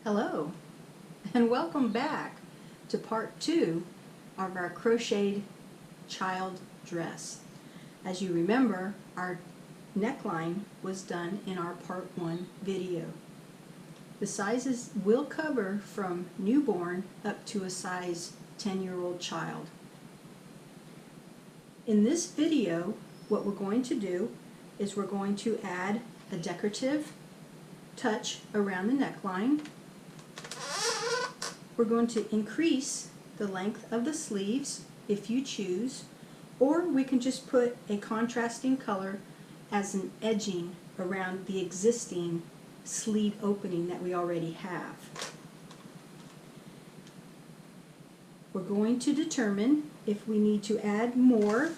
Hello, and welcome back to part 2 of our crocheted child dress. As you remember, our neckline was done in our part 1 video. The sizes will cover from newborn up to a size 10-year-old child. In this video, what we're going to do is we're going to add a decorative touch around the neckline. We're going to increase the length of the sleeves if you choose, or we can just put a contrasting color as an edging around the existing sleeve opening that we already have. We're going to determine if we need to add more.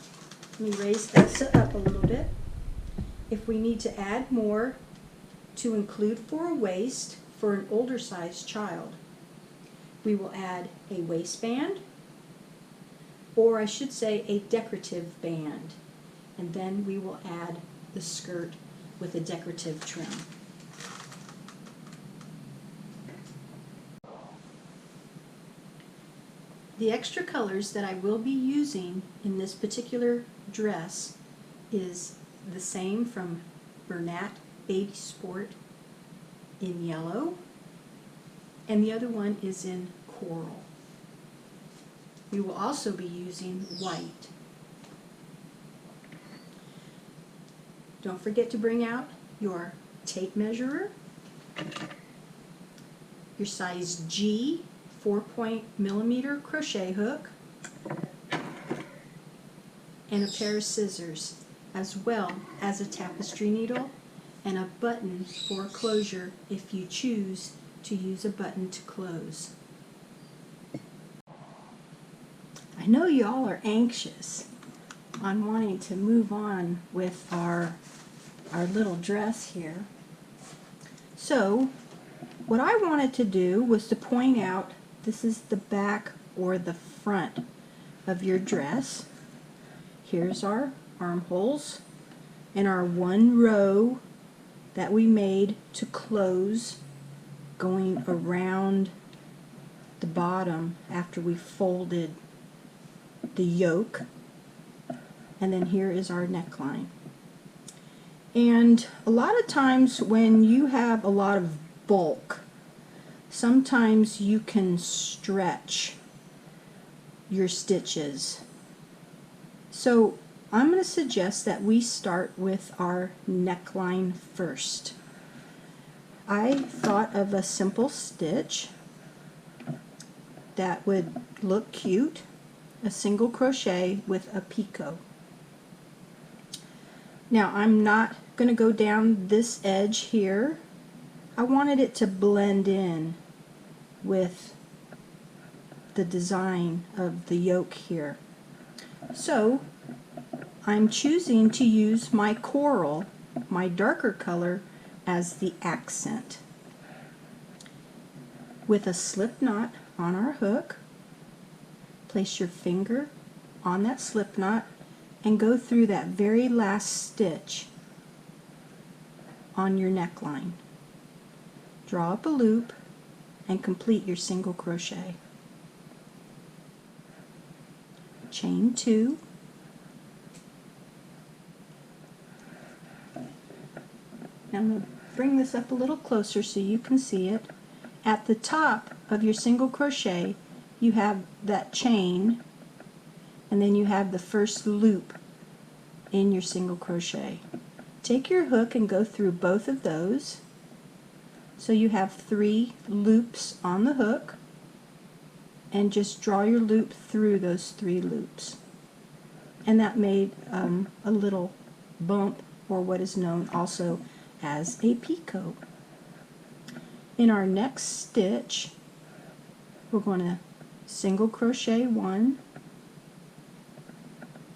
Let me raise this up a little bit. If we need to add more to include for a waist for an older size child, we will add a waistband, or I should say a decorative band, and then we will add the skirt with a decorative trim. The extra colors that I will be using in this particular dress is the same from Bernat Baby Sport in yellow, and the other one is in coral. We will also be using white. Don't forget to bring out your tape measurer, your size G 4-point crochet hook, and a pair of scissors, as well as a tapestry needle and a button for closure if you choose to use a button to close. I know y'all are anxious on wanting to move on with our little dress here. So what I wanted to do was to point out this is the back or the front of your dress. Here's our armholes and our one row that we made to close, going around the bottom after we folded the yoke, and then here is our neckline. And a lot of times when you have a lot of bulk, sometimes you can stretch your stitches. So I'm going to suggest that we start with our neckline first. I thought of a simple stitch that would look cute, a single crochet with a picot. Now I'm not going to go down this edge here. I wanted it to blend in with the design of the yoke here. So I'm choosing to use my coral, my darker color, as the accent. With a slip knot on our hook, place your finger on that slip knot and go through that very last stitch on your neckline. Draw up a loop and complete your single crochet. Chain 2. Now I'm going to bring this up a little closer so you can see it. At the top of your single crochet you have that chain, and then you have the first loop in your single crochet. Take your hook and go through both of those, so you have 3 loops on the hook, and just draw your loop through those 3 loops. And that made a little bump, or what is known also as a picot. In our next stitch, we're going to single crochet 1,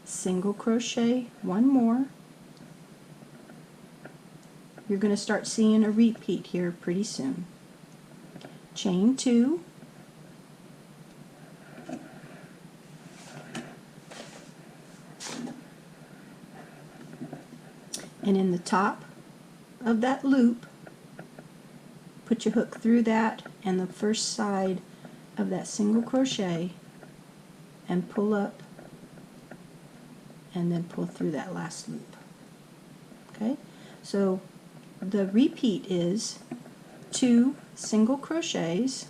single crochet 1 more. You're going to start seeing a repeat here pretty soon. Chain 2, and in the top of that loop put your hook through that and the first side of that single crochet and pull up and then pull through that last loop. Okay, so the repeat is 2 single crochets,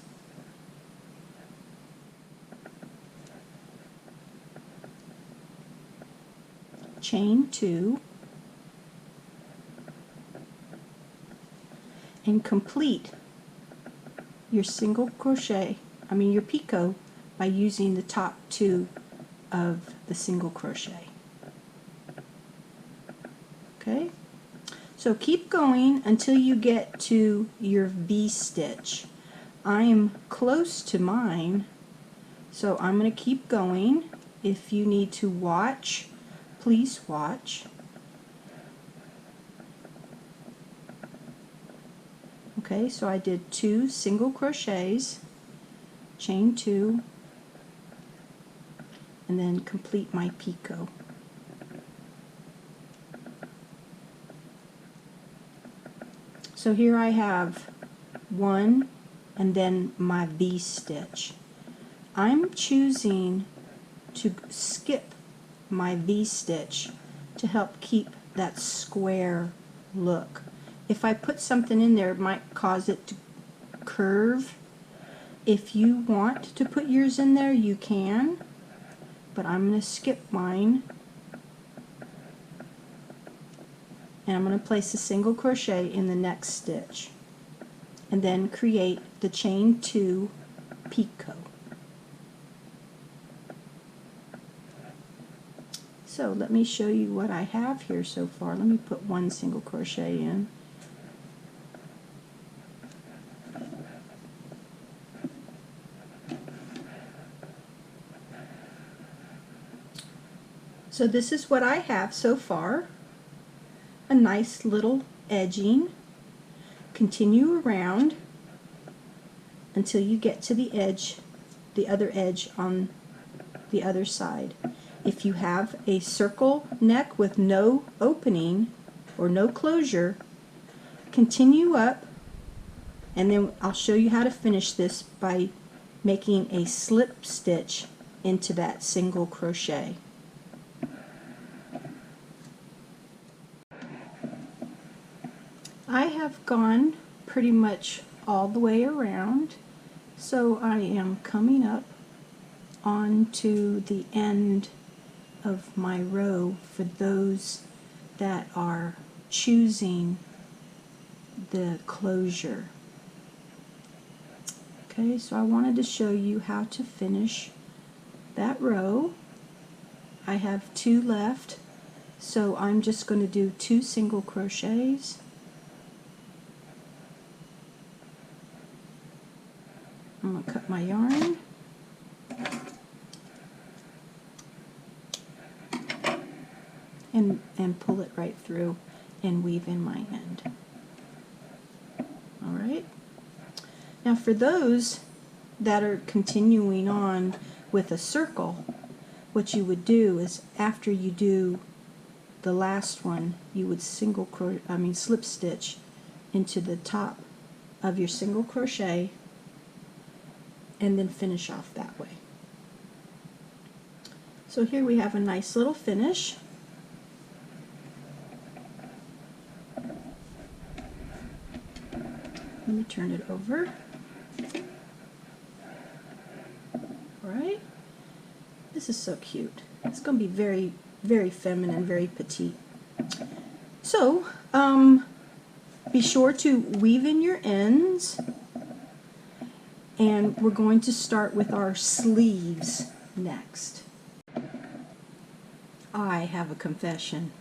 chain 2, and complete your single crochet, your picot, by using the top 2 of the single crochet. Okay, so keep going until you get to your V-stitch. I'm close to mine, so I'm going to keep going. If you need to watch, please watch. Okay, so I did 2 single crochets, chain 2, and then complete my picot. So here I have 1 and then my V-stitch. I'm choosing to skip my V-stitch to help keep that square look. If I put something in there, it might cause it to curve. If you want to put yours in there, you can, but I'm going to skip mine. And I'm going to place a single crochet in the next stitch and then create the chain 2 picot. So let me show you what I have here so far. Let me put 1 single crochet in. So this is what I have so far. A nice little edging. Continue around until you get to the edge, the other edge on the other side. If you have a circle neck with no opening or no closure, continue up, and then I'll show you how to finish this by making a slip stitch into that single crochet. I have gone pretty much all the way around, so I am coming up onto the end of my row for those that are choosing the closure. Okay, so I wanted to show you how to finish that row. I have 2 left, so I'm just going to do 2 single crochets. I'm going to cut my yarn. And pull it right through and weave in my end. Alright. Now for those that are continuing on with a circle, what you would do is after you do the last one, you would slip stitch into the top of your single crochet and then finish off that way. So here we have a nice little finish. Let me turn it over. Alright. This is so cute. It's going to be very, very feminine, very petite. So, be sure to weave in your ends. And we're going to start with our sleeves next. I have a confession.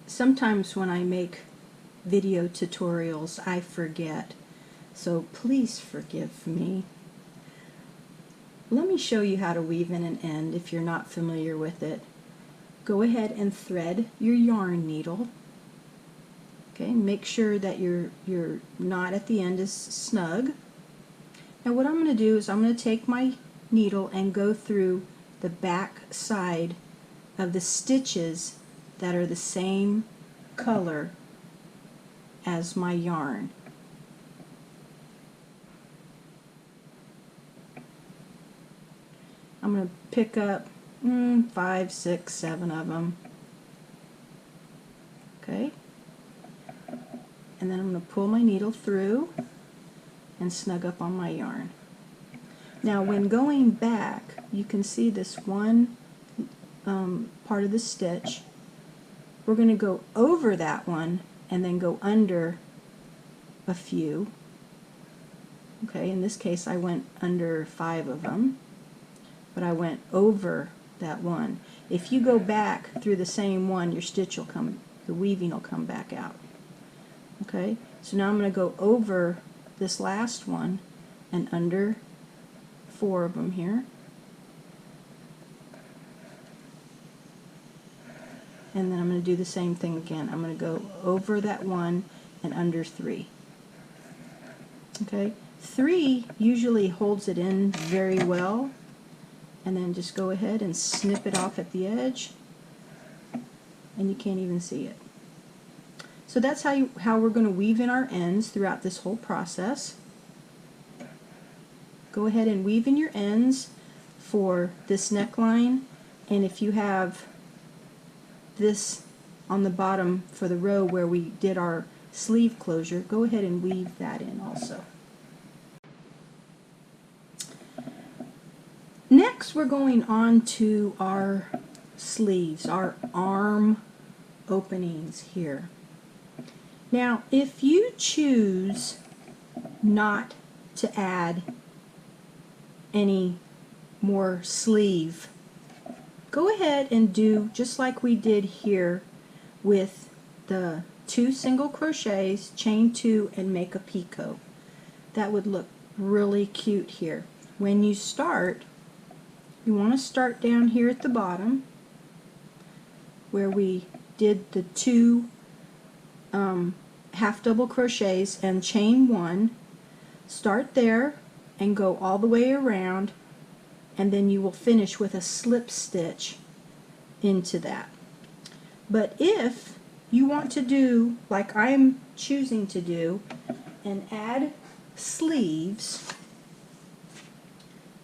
Sometimes when I make video tutorials, I forget. So please forgive me. Let me show you how to weave in an end if you're not familiar with it. Go ahead and thread your yarn needle. Okay, make sure that your knot at the end is snug. Now what I'm going to do is I'm going to take my needle and go through the back side of the stitches that are the same color as my yarn. I'm going to pick up 5, 6, 7 of them. Okay. And then I'm going to pull my needle through and snug up on my yarn. Now when going back, you can see this one part of the stitch. We're going to go over that one and then go under a few. Okay, in this case I went under 5 of them, but I went over that one. If you go back through the same one, your stitch will come, your weaving will come back out. Okay, so now I'm going to go over this last one and under 4 of them here. And then I'm going to do the same thing again. I'm going to go over that one and under 3. Okay, 3 usually holds it in very well, and then just go ahead and snip it off at the edge, and you can't even see it. So that's how we're going to weave in our ends throughout this whole process. Go ahead and weave in your ends for this neckline, and if you have this on the bottom for the row where we did our sleeve closure, go ahead and weave that in also. Next we're going on to our sleeves, our arm openings here. Now if you choose not to add any more sleeve, go ahead and do just like we did here with the 2 single crochets, chain 2, and make a picot. That would look really cute here. When you start, you want to start down here at the bottom where we did the 2 half double crochets and chain 1. Start there and go all the way around, and then you will finish with a slip stitch into that. But if you want to do like I'm choosing to do and add sleeves,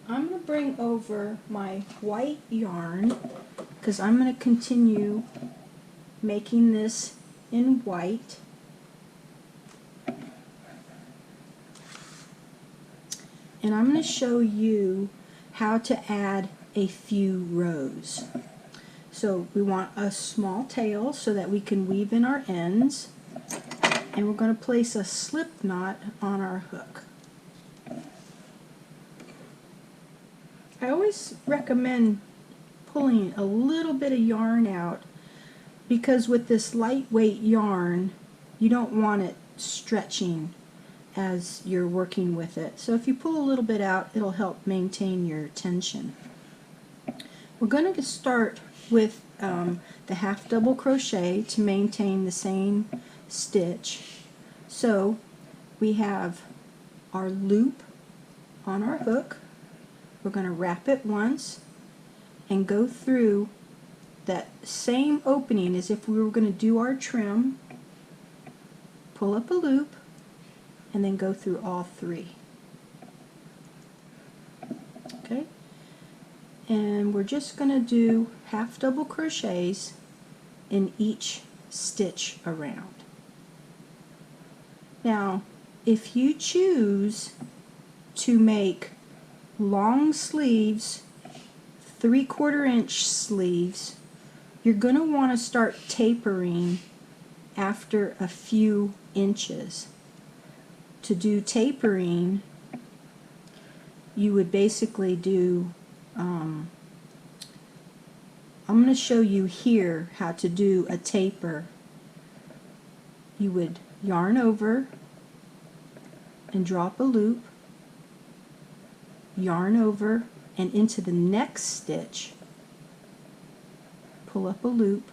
I'm going to bring over my white yarn because I'm going to continue making this in white. And I'm going to show you how to add a few rows. So we want a small tail so that we can weave in our ends, and we're going to place a slip knot on our hook. I always recommend pulling a little bit of yarn out because with this lightweight yarn you don't want it stretching as you're working with it. So if you pull a little bit out, it'll help maintain your tension. We're going to start with the half double crochet to maintain the same stitch. So we have our loop on our hook. We're going to wrap it once and go through that same opening as if we were going to do our trim. Pull up a loop and then go through all 3. Okay? And we're just going to do half double crochets in each stitch around. Now, if you choose to make long sleeves, 3/4 inch sleeves, you're going to want to start tapering after a few inches. To do tapering, you would basically do, I'm going to show you here how to do a taper. You would yarn over and drop a loop, yarn over and into the next stitch, pull up a loop,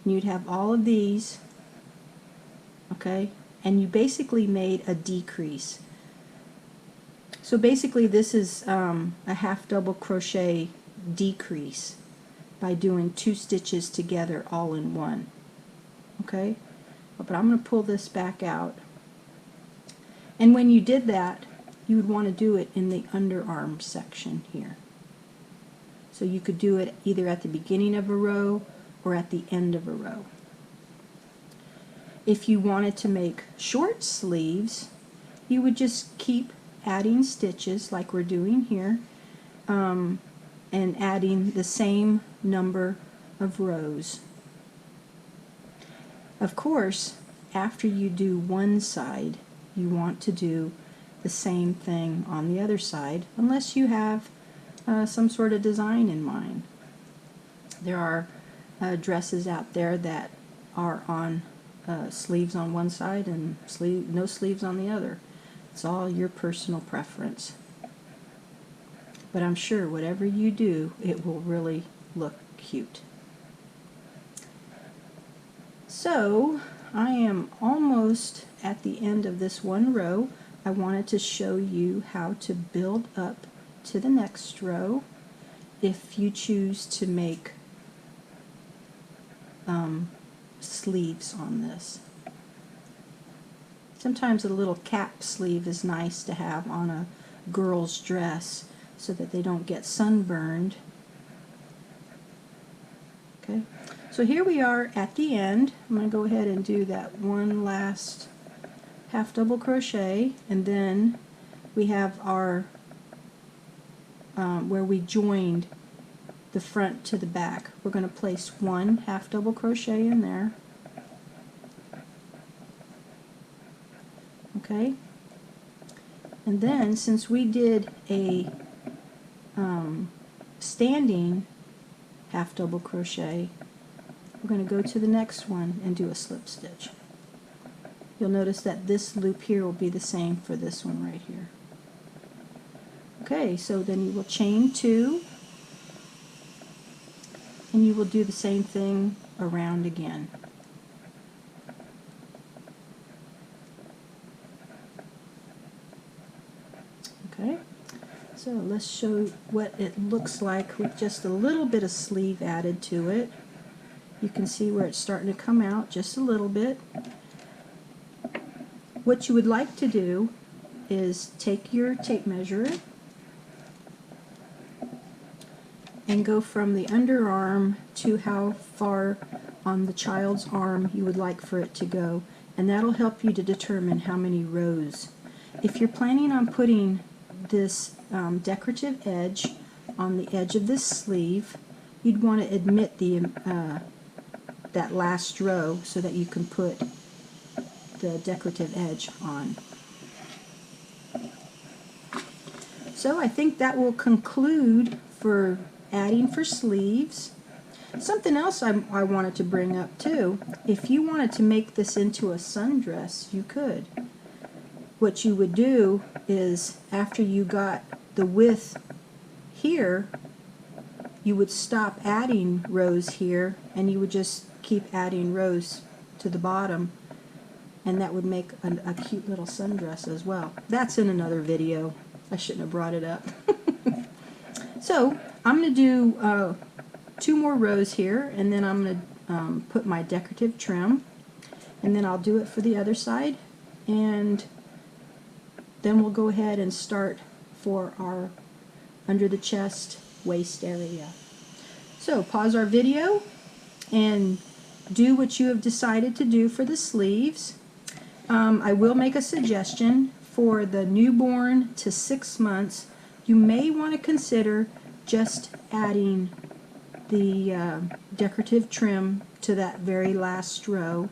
and you'd have all of these, okay, and you basically made a decrease. So basically this is a half double crochet decrease by doing 2 stitches together all in one. Okay, but I'm going to pull this back out. And when you did that, you would want to do it in the underarm section here. So you could do it either at the beginning of a row or at the end of a row. If you wanted to make short sleeves, you would just keep adding stitches like we're doing here, and adding the same number of rows. Of course, after you do one side, you want to do the same thing on the other side, unless you have some sort of design in mind. There are dresses out there that are on sleeves on one side and no sleeves on the other. It's all your personal preference. But I'm sure whatever you do, it will really look cute. So I am almost at the end of this one row. I wanted to show you how to build up to the next row if you choose to make sleeves on this. Sometimes a little cap sleeve is nice to have on a girl's dress so that they don't get sunburned. Okay, so here we are at the end. I'm going to go ahead and do that one last half double crochet, and then we have our where we joined the front to the back. We're going to place one half double crochet in there. Okay, and then since we did a standing half double crochet, we're going to go to the next one and do a slip stitch. You'll notice that this loop here will be the same for this one right here. Okay, so then you will chain 2, and you will do the same thing around again. Okay, so let's show what it looks like with just a little bit of sleeve added to it. You can see where it's starting to come out just a little bit. What you would like to do is take your tape measure and go from the underarm to how far on the child's arm you would like for it to go, and that'll help you to determine how many rows. If you're planning on putting this decorative edge on the edge of this sleeve, you'd want to admit the that last row so that you can put the decorative edge on. So I think that will conclude for adding for sleeves. Something else I wanted to bring up too, if you wanted to make this into a sundress, you could. What you would do is, after you got the width here, you would stop adding rows here, and you would just keep adding rows to the bottom, and that would make a cute little sundress as well. That's in another video. I shouldn't have brought it up. So I'm going to do 2 more rows here, and then I'm going to put my decorative trim, and then I'll do it for the other side, and then we'll go ahead and start for our under the chest waist area. So pause our video and do what you have decided to do for the sleeves. I will make a suggestion for the newborn to 6 months. You may want to consider just adding the decorative trim to that very last row.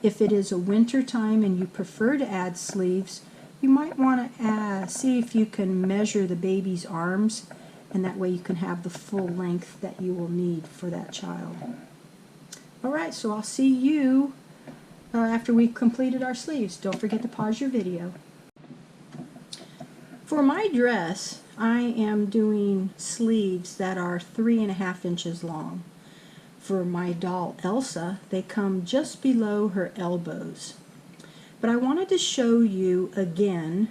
If it is a winter time and you prefer to add sleeves, you might want to see if you can measure the baby's arms, and that way you can have the full length that you will need for that child. Alright, so I'll see you after we've completed our sleeves. Don't forget to pause your video. For my dress, I am doing sleeves that are 3.5 inches long. For my doll Elsa, they come just below her elbows. But I wanted to show you again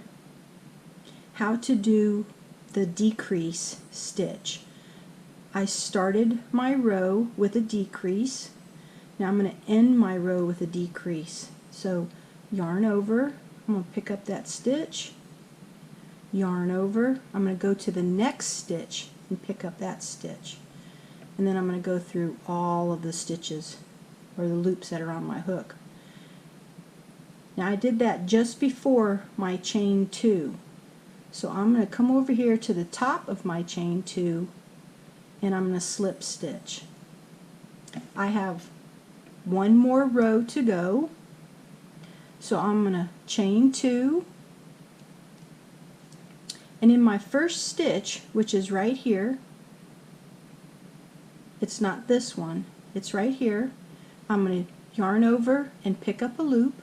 how to do the decrease stitch. I started my row with a decrease. Now I'm going to end my row with a decrease. So yarn over, I'm going to pick up that stitch, yarn over, I'm going to go to the next stitch and pick up that stitch. And then I'm going to go through all of the stitches or the loops that are on my hook. Now I did that just before my chain 2. So I'm going to come over here to the top of my chain 2 and I'm going to slip stitch. I have one more row to go. So I'm going to chain 2, and in my first stitch, which is right here, it's not this one, it's right here, I'm going to yarn over and pick up a loop,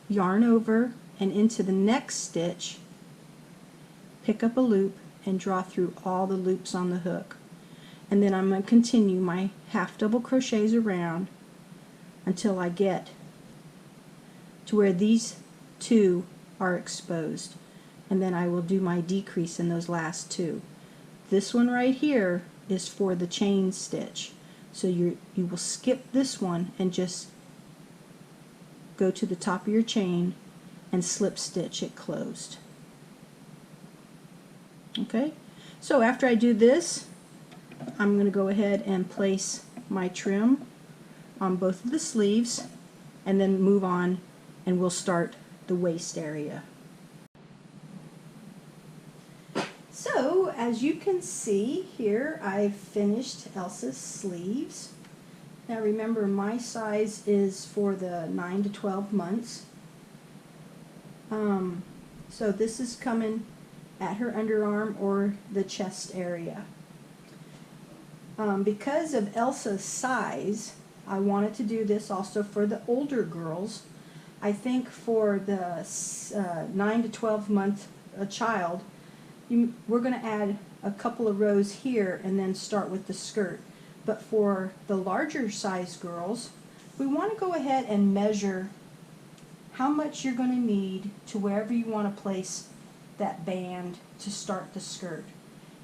yarn over and into the next stitch, pick up a loop and draw through all the loops on the hook. And then I'm going to continue my half double crochets around until I get to where these two are exposed, and then I will do my decrease in those last two. This one right here is for the chain stitch, so you will skip this one and just go to the top of your chain and slip stitch it closed. Okay, so after I do this, I'm going to go ahead and place my trim on both of the sleeves and then move on, and we'll start the waist area. So as you can see here, I've finished Elsa's sleeves. Now remember, my size is for the 9 to 12 months. So this is coming at her underarm or the chest area. Because of Elsa's size, I wanted to do this also for the older girls. I think for the 9 to 12 month child, we're going to add a couple of rows here and then start with the skirt. But for the larger size girls, we want to go ahead and measure how much you're going to need to wherever you want to place that band to start the skirt.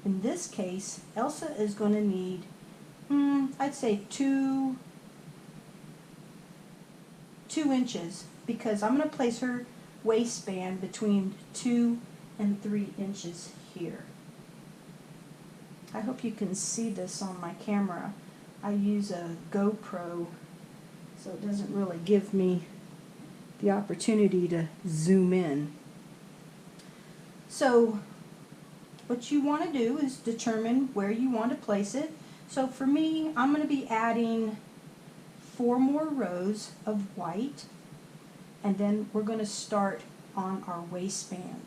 In this case, Elsa is going to need, I'd say 2 inches, because I'm going to place her waistband between 2 and 3 inches here. I hope you can see this on my camera. I use a GoPro, so it doesn't really give me the opportunity to zoom in. So what you want to do is determine where you want to place it. So for me, I'm going to be adding 4 more rows of white, and then we're going to start on our waistband.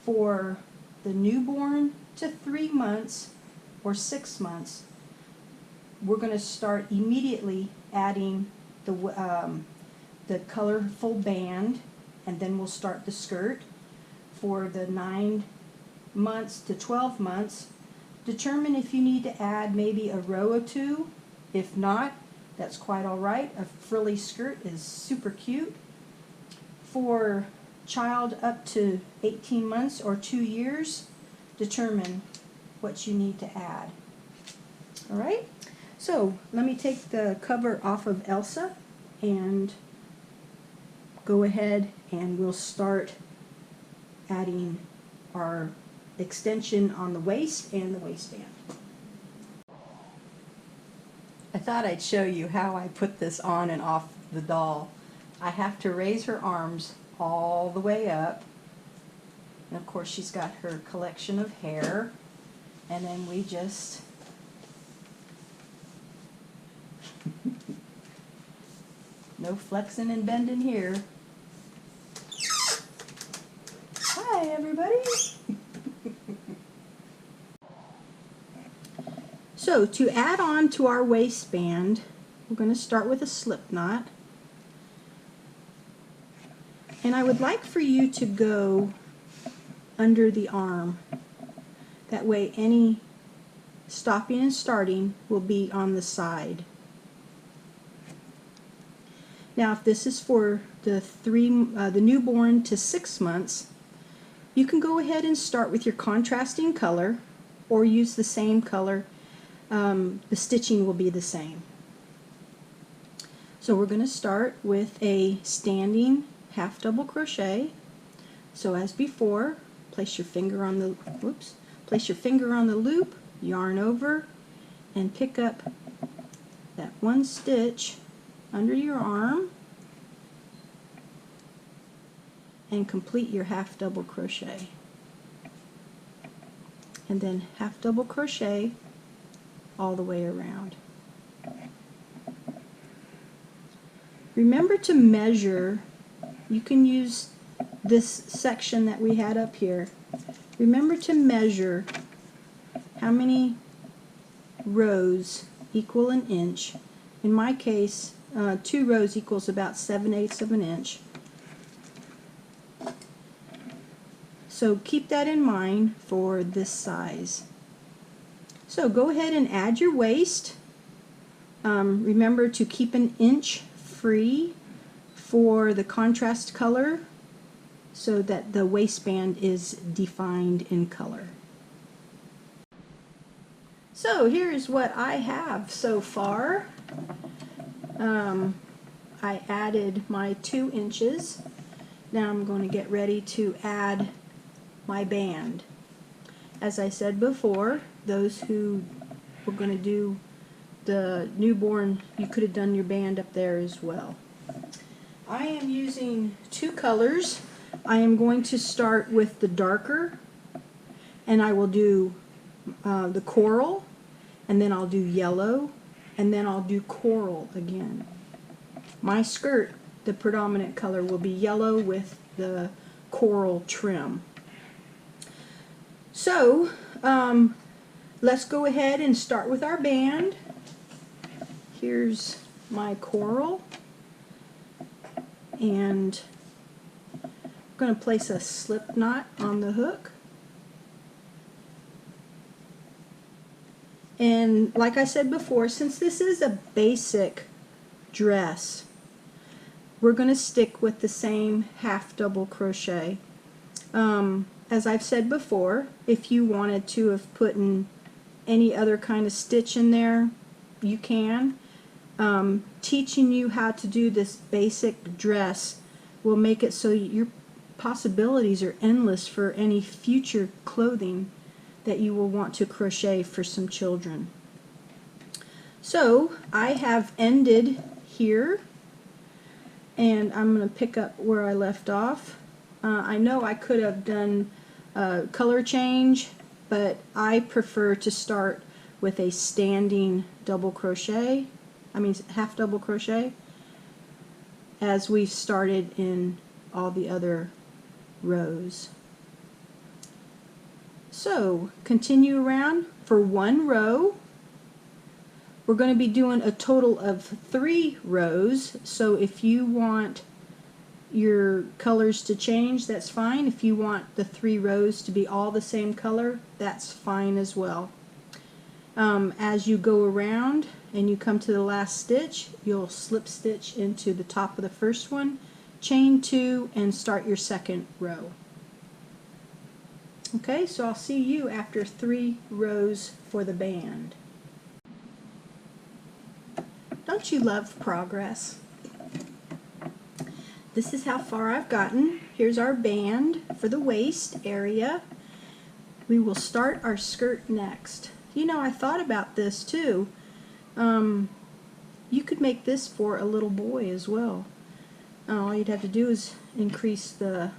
For the newborn to 3 months or 6 months, we're going to start immediately adding the colorful band, and then we'll start the skirt. For the 9 months to 12 months, determine if you need to add maybe a row or 2. If not, that's quite all right. A frilly skirt is super cute. For child up to 18 months or 2 years, determine what you need to add. All right, so let me take the cover off of Elsa and go ahead and we'll start adding our extension on the waist and the waistband. I thought I'd show you how I put this on and off the doll. I have to raise her arms all the way up, and of course she's got her collection of hair, and then we just no flexing and bending here. Hi everybody! So to add on to our waistband, we're going to start with a slip knot. And I would like for you to go under the arm. That way any stopping and starting will be on the side. Now if this is for the newborn to 6 months, you can go ahead and start with your contrasting color or use the same color. The stitching will be the same. So we're going to start with a standing half double crochet. So as before, place your finger on the loop, yarn over, and pick up that one stitch under your arm and complete your half double crochet. And then half double crochet all the way around. Remember to measure. You can use this section that we had up here. Remember to measure how many rows equal an inch. In my case, 2 rows equals about 7/8 of an inch. So keep that in mind for this size. So go ahead and add your waist. Remember to keep an inch free for the contrast color so that the waistband is defined in color. So here's what I have so far. I added my 2 inches. Now I'm going to get ready to add my band. As I said before, those who were going to do the newborn, you could have done your band up there as well. I am using 2 colors. I am going to start with the darker, and I will do the coral, and then I'll do yellow, and then I'll do coral again. My skirt, the predominant color, will be yellow with the coral trim. So let's go ahead and start with our band. Here's my coral, and I'm going to place a slip knot on the hook. And like I said before, since this is a basic dress, we're going to stick with the same half double crochet. As I've said before, if you wanted to have put in any other kind of stitch in there, you can. Teaching you how to do this basic dress will make it so your possibilities are endless for any future clothing that you will want to crochet for some children. So I have ended here, and I'm going to pick up where I left off. I know I could have done color change, but I prefer to start with a standing double crochet, half double crochet, as we've started in all the other rows. So continue around for 1 row. We're going to be doing a total of 3 rows, so if you want your colors to change, that's fine. If you want the 3 rows to be all the same color, that's fine as well. As you go around and you come to the last stitch, you'll slip stitch into the top of the first one, chain 2, and start your second row. Okay, so I'll see you after 3 rows for the band. Don't you love progress? This is how far I've gotten. Here's our band for the waist area. We will start our skirt next. You know, I thought about this too. You could make this for a little boy as well. All you'd have to do is increase the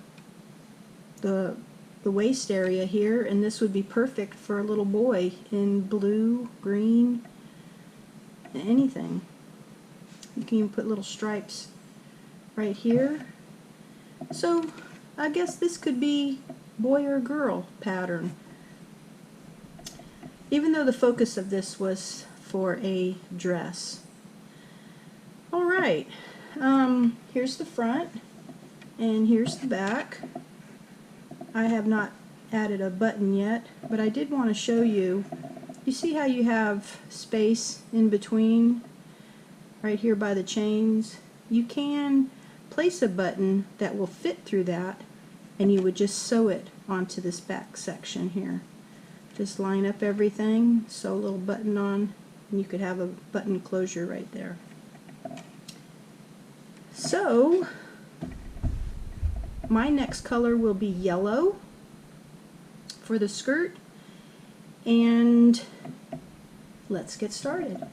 waist area here, and this would be perfect for a little boy in blue, green, anything. You can even put little stripes right here. So I guess this could be boy or girl pattern, even though the focus of this was for a dress. Alright, here's the front and here's the back. I have not added a button yet, but I did want to show you. You see how you have space in between right here by the chains? You can place a button that will fit through that, and you would just sew it onto this back section here. Just line up everything, sew a little button on, and you could have a button closure right there. So my next color will be yellow for the skirt, and let's get started.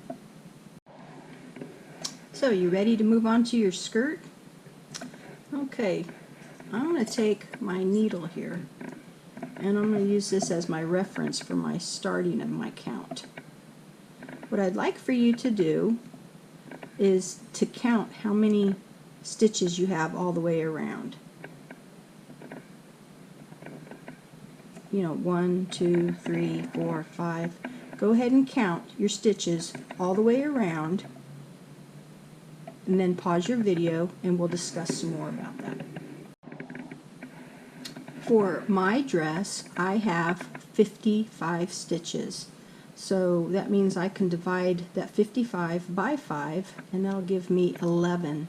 So you ready to move on to your skirt? Okay, I'm going to take my needle here and I'm going to use this as my reference for my starting of my count. What I'd like for you to do is to count how many stitches you have all the way around. You know, 1, 2, 3, 4, 5. Go ahead and count your stitches all the way around, and then pause your video and we'll discuss some more about that. For my dress, I have 55 stitches. So that means I can divide that 55 by 5, and that'll give me 11.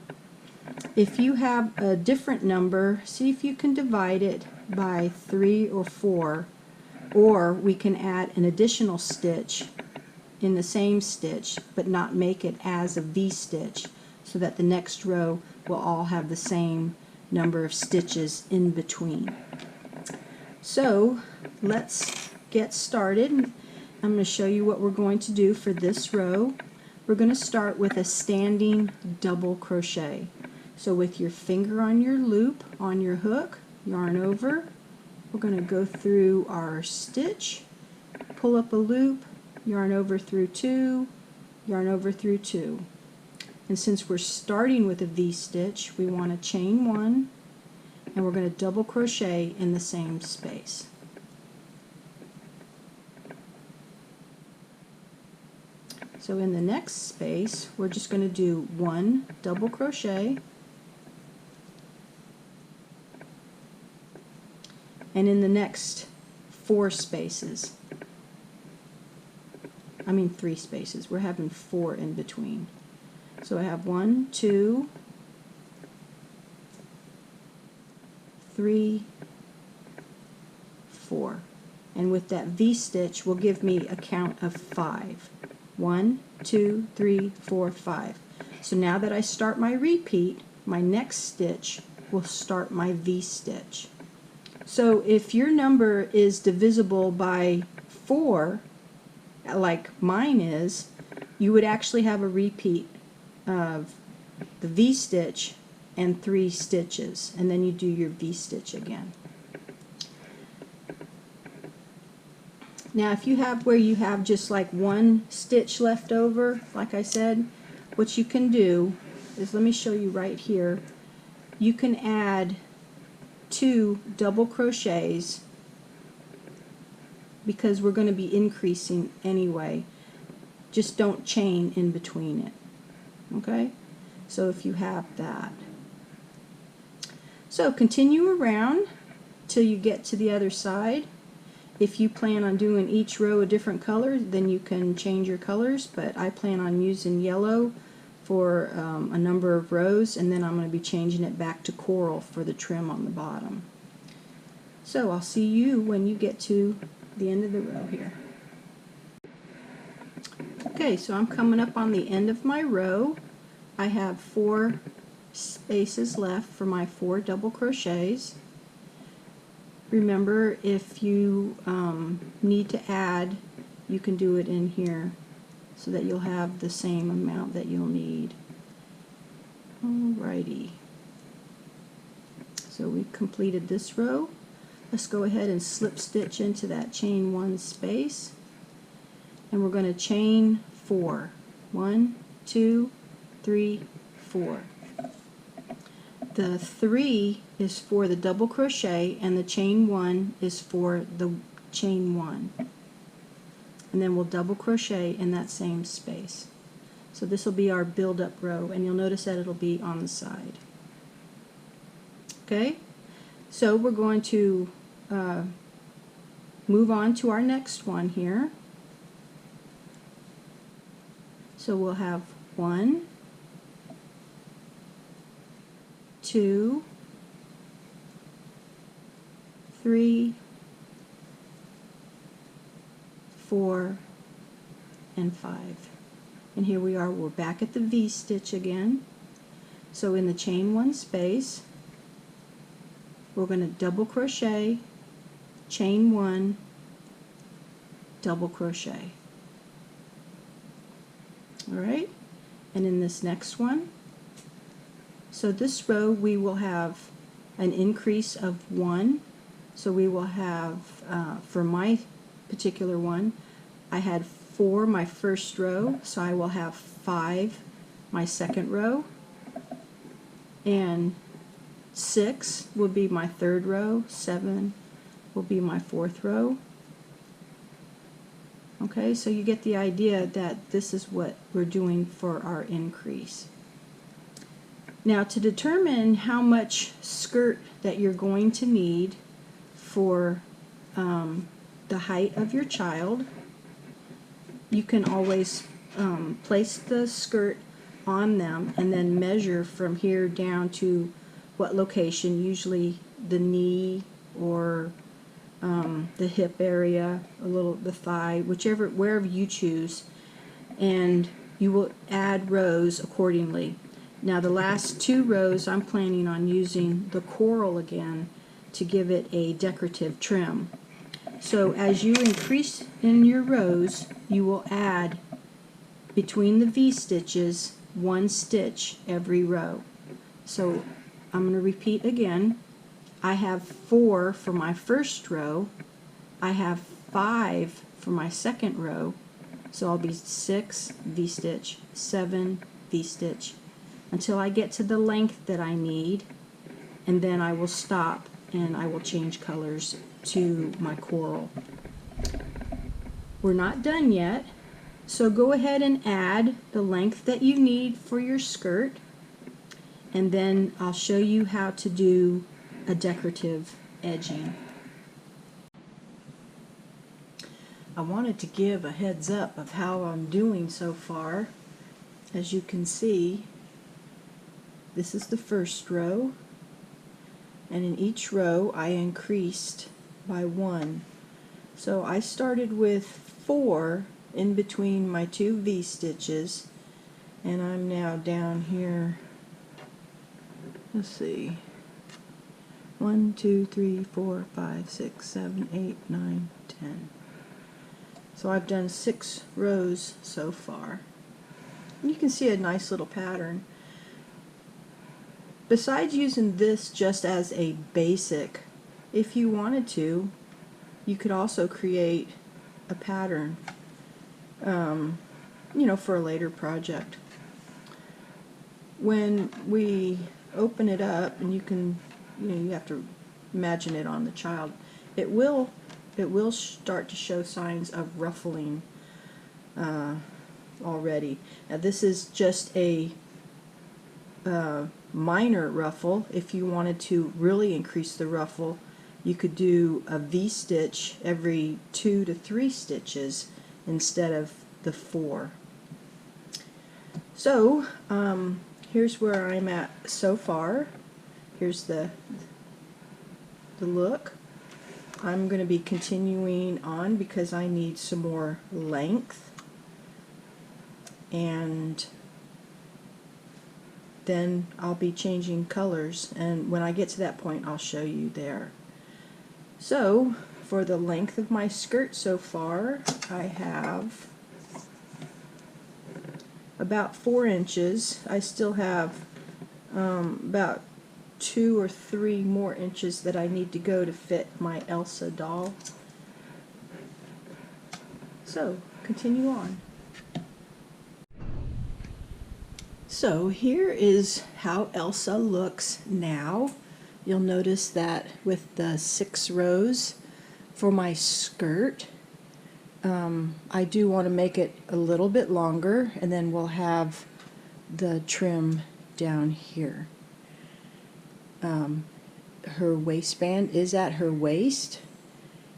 If you have a different number, see if you can divide it by 3 or 4, or we can add an additional stitch in the same stitch but not make it as a V-stitch, so that the next row will all have the same number of stitches in between. So let's get started. I'm going to show you what we're going to do for this row. We're going to start with a standing double crochet. So with your finger on your loop on your hook, yarn over, we're going to go through our stitch, pull up a loop, yarn over through 2, yarn over through 2. And since we're starting with a V-stitch, we want to chain 1, and we're going to double crochet in the same space. So in the next space, we're just going to do 1 double crochet, and in the next 4 spaces, I mean 3 spaces, we're having 4 in between. So I have 1, 2, 3, 4. And with that V-stitch will give me a count of 5. 1, 2, 3, 4, 5. So now that I start my repeat, my next stitch will start my V-stitch. So if your number is divisible by 4, like mine is, you would actually have a repeat of the V-stitch and 3 stitches, and then you do your V-stitch again. Now if you have where you have just like 1 stitch left over, like I said, what you can do is, let me show you right here, you can add 2 double crochets, because we're going to be increasing anyway. Just don't chain in between it. Okay? So if you have that. So continue around till you get to the other side. If you plan on doing each row a different color, then you can change your colors, but I plan on using yellow for a number of rows, and then I'm going to be changing it back to coral for the trim on the bottom. So I'll see you when you get to the end of the row here. Okay, so I'm coming up on the end of my row. I have 4 spaces left for my 4 double crochets. Remember, if you need to add, you can do it in here so that you'll have the same amount that you'll need. Alrighty. So we've completed this row. Let's go ahead and slip stitch into that chain 1 space, and we're going to chain 4. 1, 2, 3, 4. The 3 is for the double crochet, and the chain 1 is for the chain 1. And then we'll double crochet in that same space. So this will be our build-up row, and you'll notice that it'll be on the side. Okay, so we're going to move on to our next one here. So we'll have 1, 2, 3, 4, and 5. And here we are, we're back at the V-stitch again. So in the chain one space, we're going to double crochet, chain one, double crochet. Alright, and in this next one, so this row we will have an increase of 1. So we will have, for my particular one, I had 4 my first row, so I will have 5 my second row, and 6 will be my third row, 7 will be my fourth row. Okay, so you get the idea that this is what we're doing for our increase. Now, to determine how much skirt that you're going to need for the height of your child, you can always place the skirt on them and then measure from here down to what location, usually the knee or the hip area, the thigh, wherever you choose, and you will add rows accordingly. Now the last 2 rows I'm planning on using the coral again to give it a decorative trim. So as you increase in your rows, you will add between the V-stitches 1 stitch every row. So I'm going to repeat again. I have 4 for my first row, I have 5 for my second row, so I'll be 6 V-stitch, 7 V-stitch, until I get to the length that I need, and then I will stop and I will change colors to my coral. We're not done yet, so go ahead and add the length that you need for your skirt, and then I'll show you how to do a decorative edging. I wanted to give a heads up of how I'm doing so far. As you can see, this is the first row, and in each row I increased by 1. So I started with 4 in between my 2 V-stitches, and I'm now down here, let's see, 1, 2, 3, 4, 5, 6, 7, 8, 9, 10. So I've done 6 rows so far. And you can see a nice little pattern. Besides using this just as a basic, if you wanted to, you could also create a pattern, for a later project. When we open it up, and you have to imagine it on the child, it will start to show signs of ruffling already. Now this is just a minor ruffle. If you wanted to really increase the ruffle, you could do a V-stitch every 2 to 3 stitches instead of the 4. So here's where I'm at so far. Here's the look. I'm going to be continuing on because I need some more length, and then I'll be changing colors, and when I get to that point I'll show you there. So for the length of my skirt so far, I have about 4 inches. I still have about 2 or 3 more inches that I need to go to fit my Elsa doll. So continue on. So here is how Elsa looks now. You'll notice that with the 6 rows for my skirt, I do want to make it a little bit longer, and then we'll have the trim down here. Her waistband is at her waist,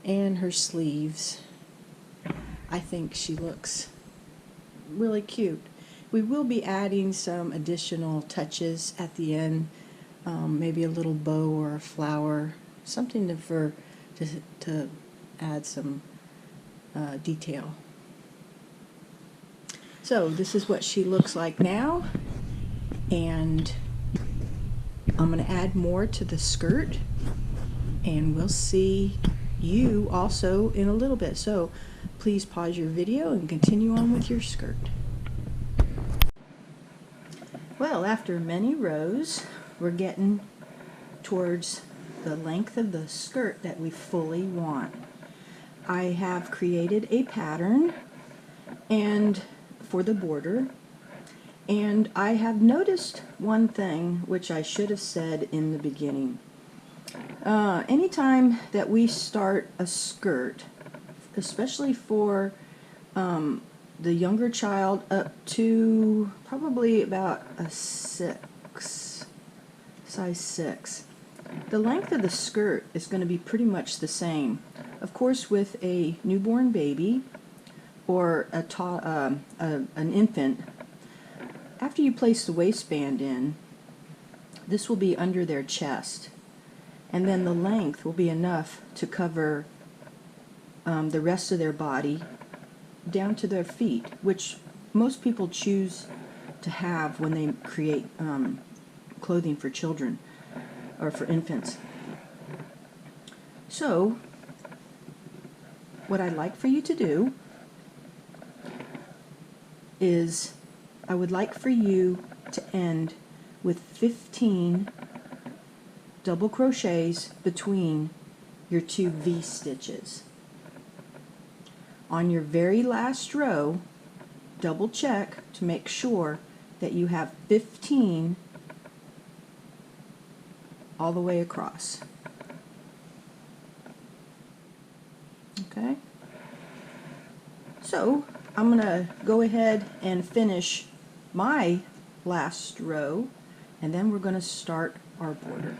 and her sleeves. I think she looks really cute. We will be adding some additional touches at the end, maybe a little bow or a flower, something to add some detail. So this is what she looks like now, and I'm going to add more to the skirt, and we'll see you also in a little bit. So please pause your video and continue on with your skirt. Well, after many rows, we're getting towards the length of the skirt that we fully want. I have created a pattern and for the border, and I have noticed one thing which I should have said in the beginning. Anytime that we start a skirt, especially for the younger child up to probably about a 6, size 6, the length of the skirt is going to be pretty much the same. Of course, with a newborn baby or an infant, after you place the waistband in, this will be under their chest, and then the length will be enough to cover the rest of their body down to their feet, which most people choose to have when they create clothing for children or for infants. So what I'd like for you to do is I would like for you to end with 15 double crochets between your 2 V stitches. On your very last row, double check to make sure that you have 15 all the way across. Okay? So I'm going to go ahead and finish my last row, and then we're going to start our border.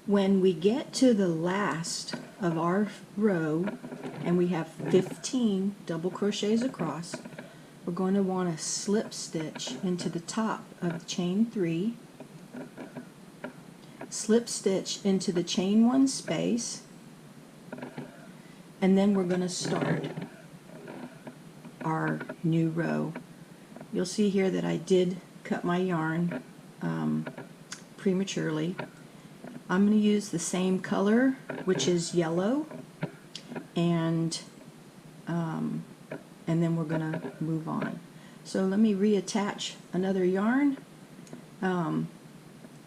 When we get to the last of our row and we have 15 double crochets across, we're going to want to slip stitch into the top of chain 3, slip stitch into the chain 1 space, and then we're going to start our new row. You'll see here that I did cut my yarn prematurely. I'm going to use the same color, which is yellow, and then we're going to move on. So let me reattach another yarn.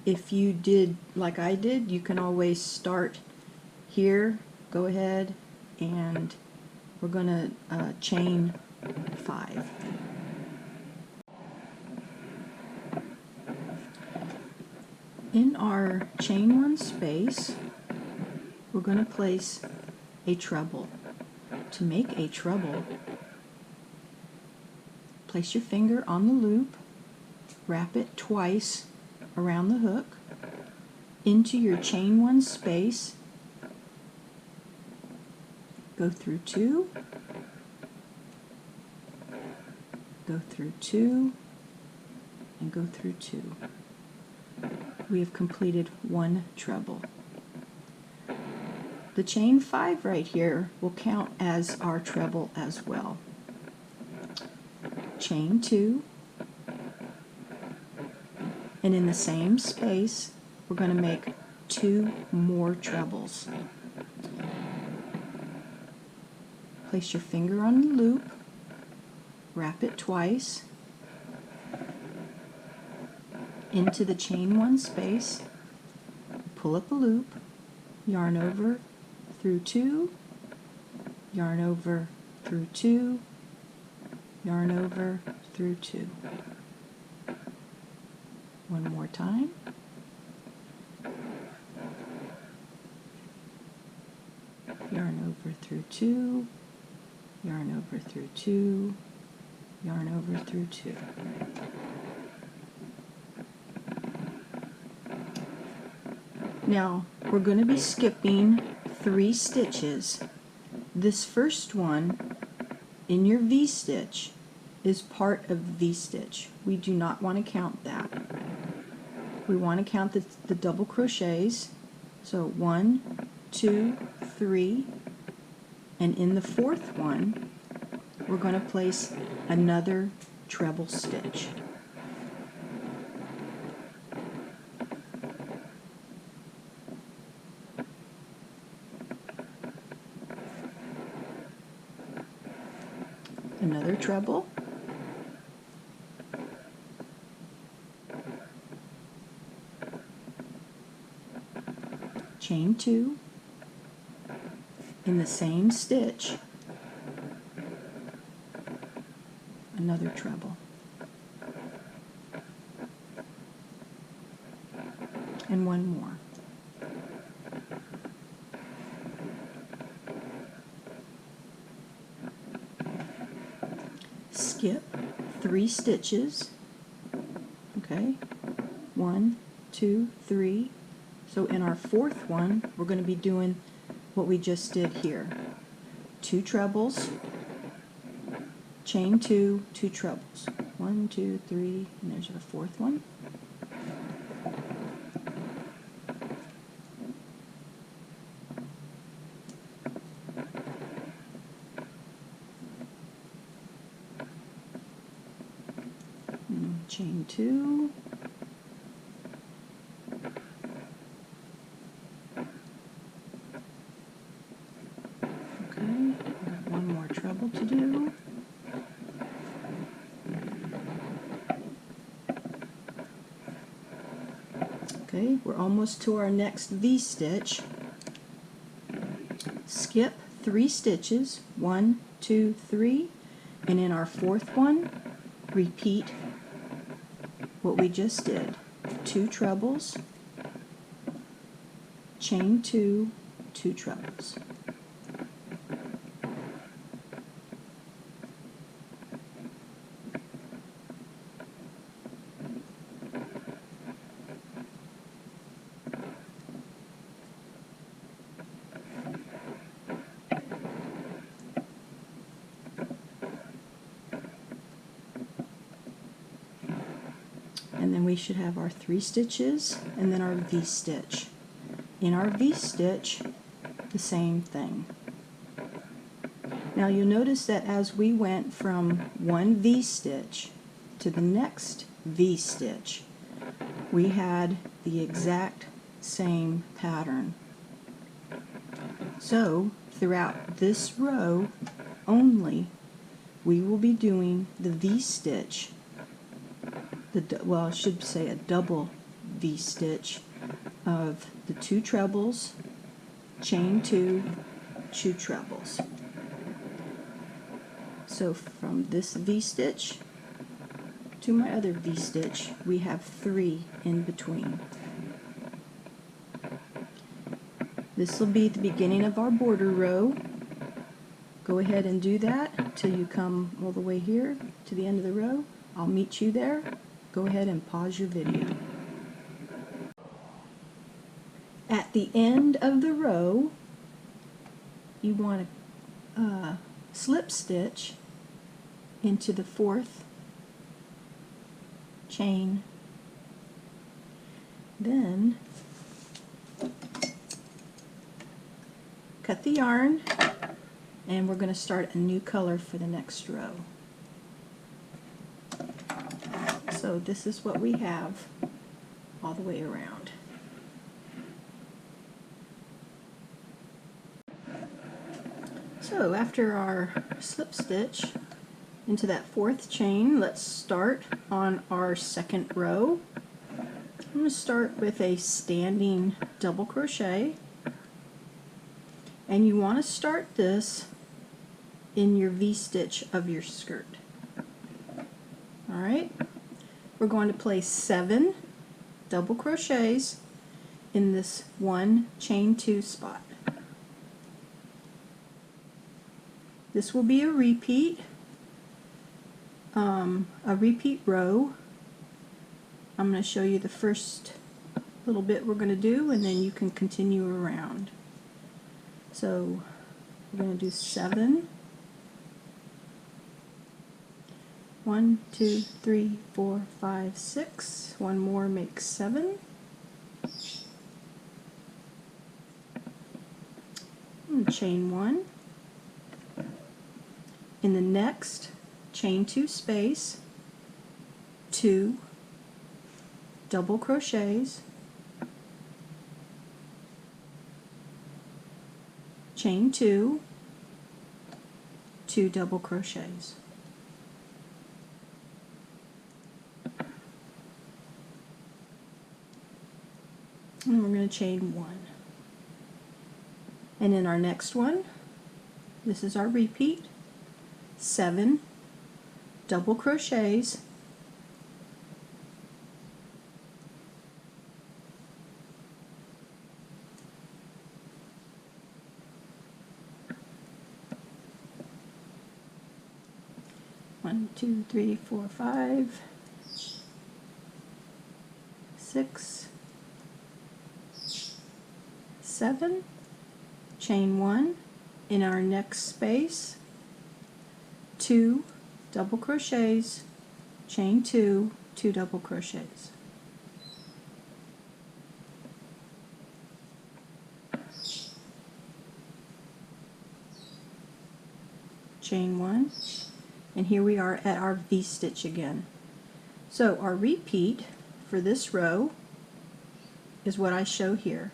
If you did like I did, you can always start here, go ahead, and we're going to chain 5. In our chain 1 space, we're going to place a treble. To make a treble, place your finger on the loop, wrap it twice around the hook, into your chain 1 space, go through 2, go through 2, and go through 2. We have completed 1 treble. The chain 5 right here will count as our treble as well. Chain 2, and in the same space we're going to make 2 more trebles. Place your finger on the loop, wrap it twice into the chain 1 space, pull up a loop, yarn over through 2, yarn over through 2, yarn over through 2. One more time. Yarn over through 2, yarn over through 2, yarn over through 2. Now we're going to be skipping 3 stitches. This first one in your V-stitch is part of the V-stitch. We do not want to count that. We want to count the double crochets. So 1, 2, 3, and in the 4th one we're going to place another treble stitch. another treble, chain 2 in the same stitch, another treble, and one more. Skip 3 stitches, okay, 1, 2, 3. So in our fourth one, we're going to be doing what we just did here. 2 trebles, chain 2, 2 trebles. 1, 2, 3, and there's our fourth one. And chain 2. One more treble to do. Okay, we're almost to our next V-stitch. Skip 3 stitches, 1, 2, 3, and in our fourth one, repeat what we just did. 2 trebles, chain 2, 2 trebles. And then we should have our 3 stitches and then our V-stitch. In our V-stitch, the same thing. Now you'll notice that as we went from one V-stitch to the next V-stitch, we had the exact same pattern. So throughout this row only, we will be doing the V-stitch. Well, I should say a double V-stitch of the 2 trebles, chain 2, 2 trebles. So from this V-stitch to my other V-stitch, we have 3 in between. This will be the beginning of our border row. Go ahead and do that till you come all the way here to the end of the row. I'll meet you there. Go ahead and pause your video. At the end of the row, you want to slip stitch into the 4th chain. Then cut the yarn, and we're going to start a new color for the next row. So this is what we have all the way around. So after our slip stitch into that 4th chain, let's start on our 2nd row. I'm going to start with a standing double crochet, and you want to start this in your V-stitch of your skirt. Alright? We're going to place 7 double crochets in this 1 chain 2 spot. This will be a repeat row. I'm going to show you the first little bit we're going to do, and then you can continue around. So we're going to do 7. 1, 2, 3, 4, 5, 6. One more makes 7. And chain 1. In the next chain 2 space, 2 double crochets, chain 2, 2 double crochets. and we're going to chain 1. And in our next one, this is our repeat, 7 double crochets, one, two, three, four, 5, 6, 7, chain 1, in our next space, 2 double crochets, chain 2, 2 double crochets. Chain 1, and here we are at our V-stitch again. So our repeat for this row is what I show here.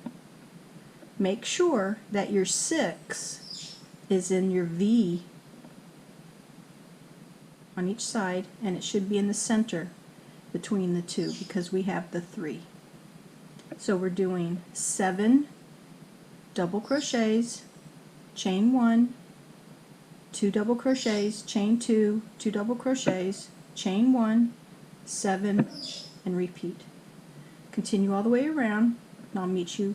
Make sure that your 6 is in your V on each side, and it should be in the center between the two because we have the 3. So we're doing 7 double crochets, chain 1, 2 double crochets, chain 2, 2 double crochets, chain 1, 7, and repeat. Continue all the way around, and I'll meet you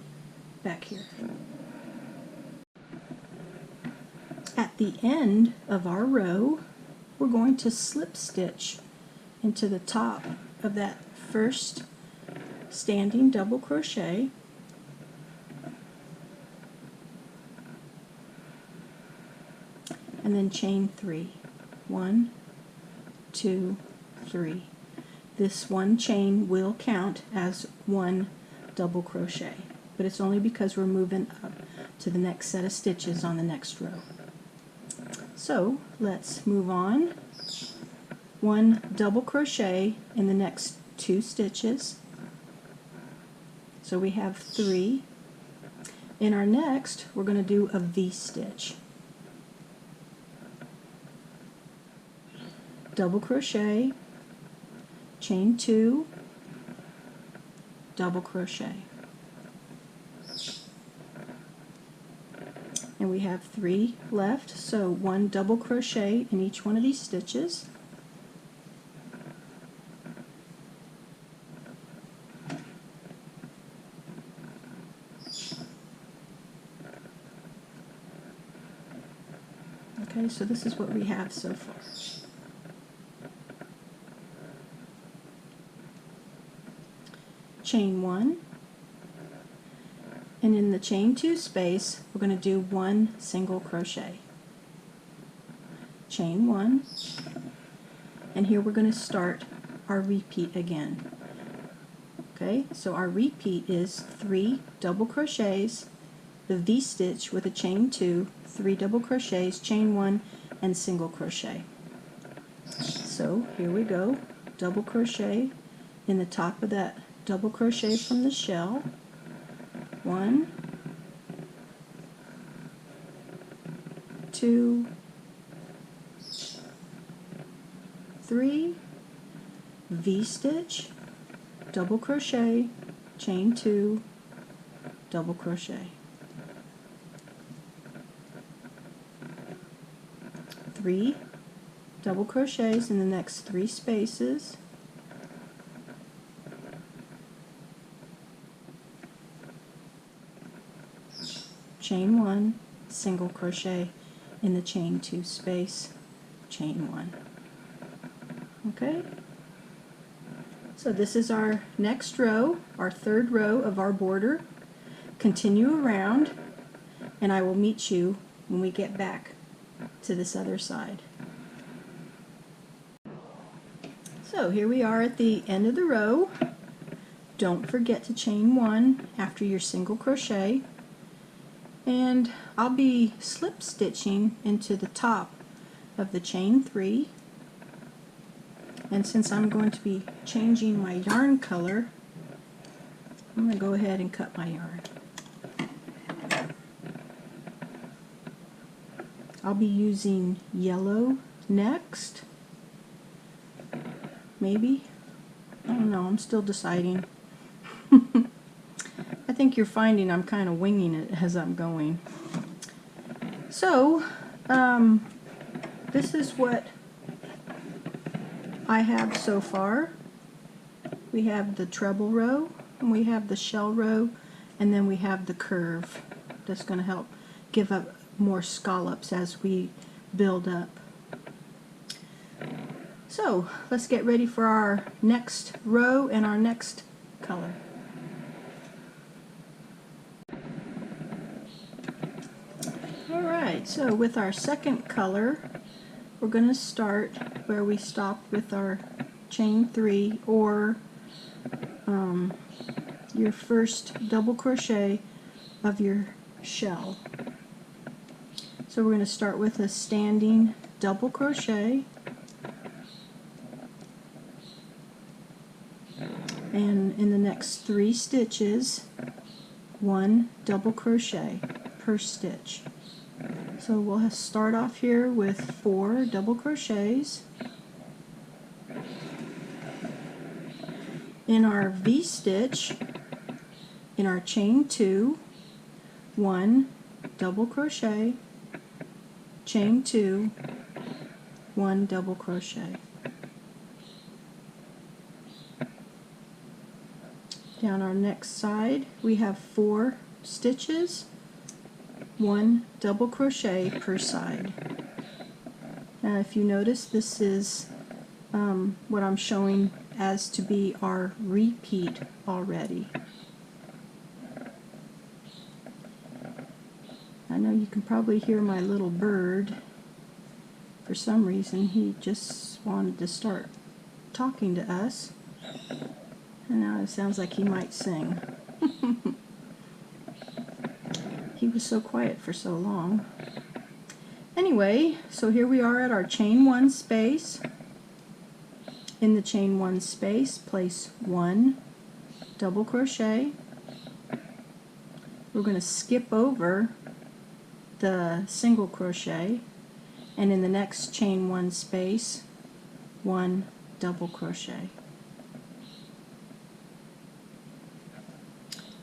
back here. At the end of our row, we're going to slip stitch into the top of that first standing double crochet, and then chain 3. 1, 2, 3. This one chain will count as 1 double crochet, but it's only because we're moving up to the next set of stitches on the next row. So let's move on. 1 double crochet in the next 2 stitches. So we have 3. In our next, we're going to do a V-stitch. Double crochet, chain 2, double crochet. And we have 3 left, so 1 double crochet in each one of these stitches. Okay, so this is what we have so far. Chain 1, and in the chain 2 space we're going to do 1 single crochet. Chain 1, and here we're going to start our repeat again. Okay, so our repeat is 3 double crochets, the V-stitch with a chain 2, 3 double crochets, chain 1, and single crochet. So here we go, double crochet in the top of that double crochet from the shell, 1, 2, 3, V-stitch, double crochet, chain 2, double crochet, 3 double crochets in the next 3 spaces, chain 1, single crochet in the chain 2 space, chain 1. Okay, so this is our next row, our 3rd row of our border. Continue around, and I will meet you when we get back to this other side. So here we are at the end of the row. Don't forget to chain 1 after your single crochet. And I'll be slip stitching into the top of the chain 3, and since I'm going to be changing my yarn color, I'm going to go ahead and cut my yarn. I'll be using yellow next, maybe, I don't know, I'm still deciding. I think you're finding I'm kind of winging it as I'm going. So, this is what I have so far. We have the treble row, and we have the shell row, and then we have the curve that's going to help give up more scallops as we build up. So let's get ready for our next row and our next color. Alright, so with our second color, we're going to start where we stopped with our chain 3, or your first double crochet of your shell. So we're going to start with a standing double crochet, and in the next 3 stitches, 1 double crochet per stitch. So we'll start off here with 4 double crochets. In our V-stitch, in our chain 2, 1 double crochet, chain 2, 1 double crochet. Down our next side, we have 4 stitches, 1 double crochet per side. Now if you notice, this is what I'm showing as to be our repeat already. I know you can probably hear my little bird. For some reason he just wanted to start talking to us, and now it sounds like he might sing. He was so quiet for so long. Anyway, so here we are at our chain 1 space. In the chain 1 space, place 1 double crochet. We're going to skip over the single crochet, and in the next chain 1 space, 1 double crochet.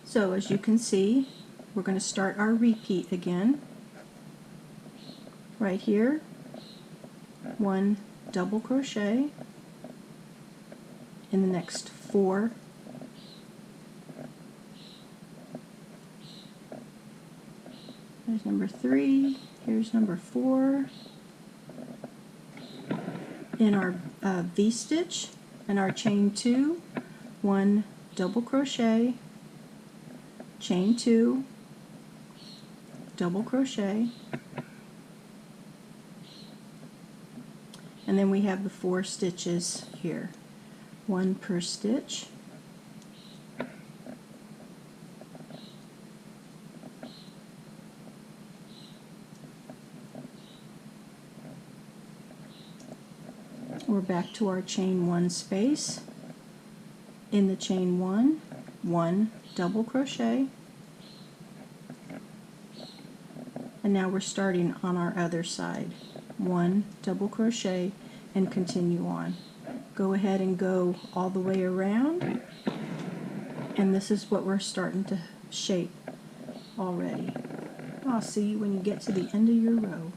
So as you can see, we're going to start our repeat again. Right here, 1 double crochet. In the next 4, there's number 3, here's number 4. In our V-stitch and our chain 2, 1 double crochet, chain 2, double crochet, and then we have the 4 stitches here, 1 per stitch. We're back to our chain 1 space. In the chain 1, 1 double crochet, and now we're starting on our other side. 1 double crochet and continue on. Go ahead and go all the way around, and this is what we're starting to shape already. I'll see you when you get to the end of your row.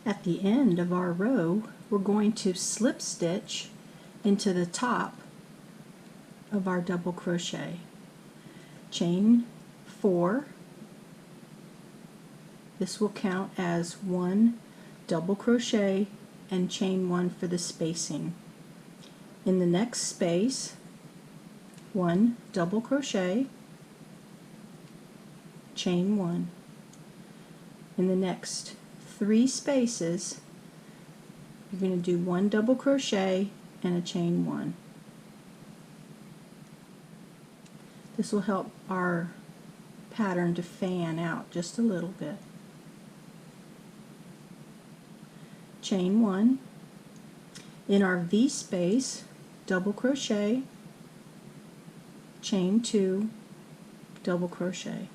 At the end of our row, we're going to slip stitch into the top of our double crochet. Chain 4. This will count as 1 double crochet and chain 1 for the spacing. In the next space, 1 double crochet, chain 1. In the next 3 spaces, you're going to do 1 double crochet and a chain 1. This will help our pattern to fan out just a little bit. Chain 1. In our V space, double crochet, chain 2, double crochet.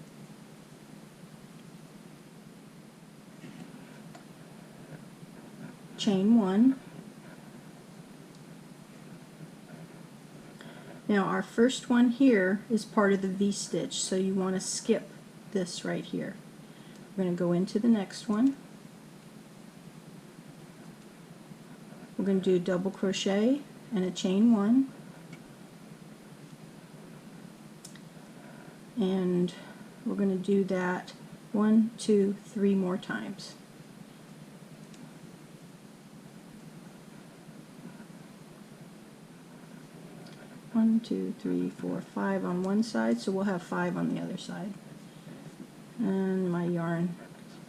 Chain 1. Now our first one here is part of the V-stitch, so you want to skip this right here. We're going to go into the next one. We're going to do double crochet and a chain 1, and we're going to do that 1, 2, 3 more times. One, 2, 3, 4, 5 on one side, so we'll have 5 on the other side. And my yarn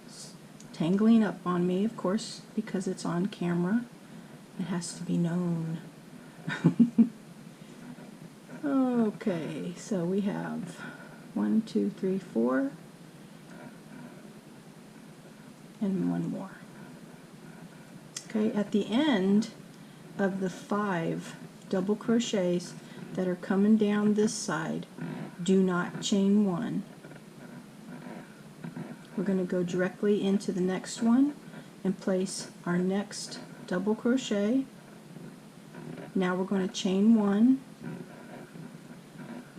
is tangling up on me, of course, because it's on camera. It has to be known. Okay, so we have 1, 2, 3, 4, and 1 more. Okay, at the end of the 5 double crochets that are coming down this side, do not chain 1. We're going to go directly into the next one and place our next double crochet. Now we're going to chain 1,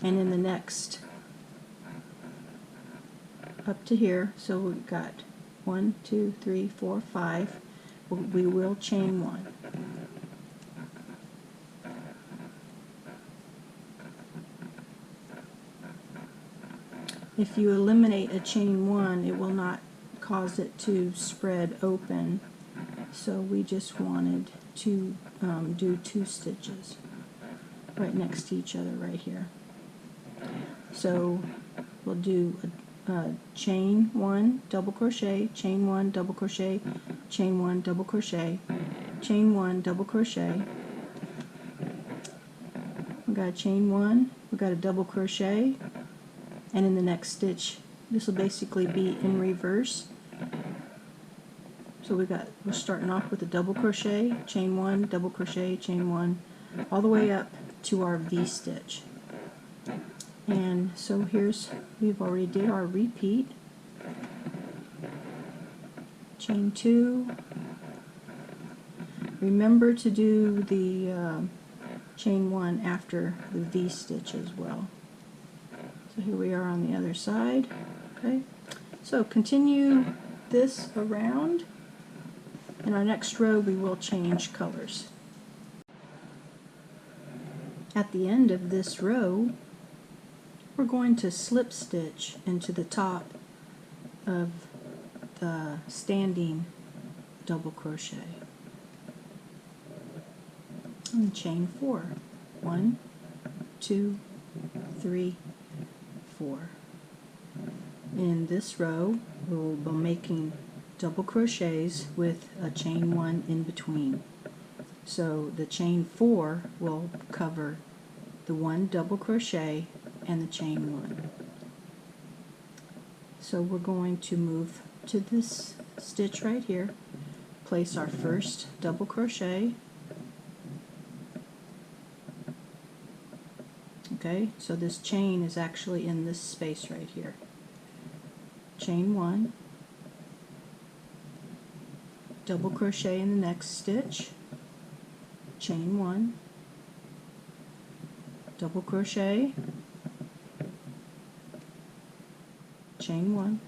and in the next up to here, so we've got 1, 2, 3, 4, 5, we will chain 1. If you eliminate a chain 1, it will not cause it to spread open, so we just wanted to do 2 stitches right next to each other right here. So we'll do a chain 1, double crochet, chain 1, double crochet, chain 1, double crochet, chain 1, double crochet. We got a chain 1, we got a double crochet, and in the next stitch this will basically be in reverse. So we're starting off with a double crochet, chain 1, double crochet, chain 1, all the way up to our V-stitch. And so we've already did our repeat, chain 2. Remember to do the chain 1 after the V-stitch as well. So here we are on the other side. Okay, so continue this around. In our next row we will change colors. At the end of this row, we're going to slip stitch into the top of the standing double crochet and chain 4. 1, 2, 3, 4. In this row we'll be making double crochets with a chain 1 in between. So the chain 4 will cover the 1 double crochet and the chain 1. So we're going to move to this stitch right here, place our first double crochet. Okay, so this chain is actually in this space right here. Chain 1, double crochet in the next stitch, chain 1, double crochet, chain 1,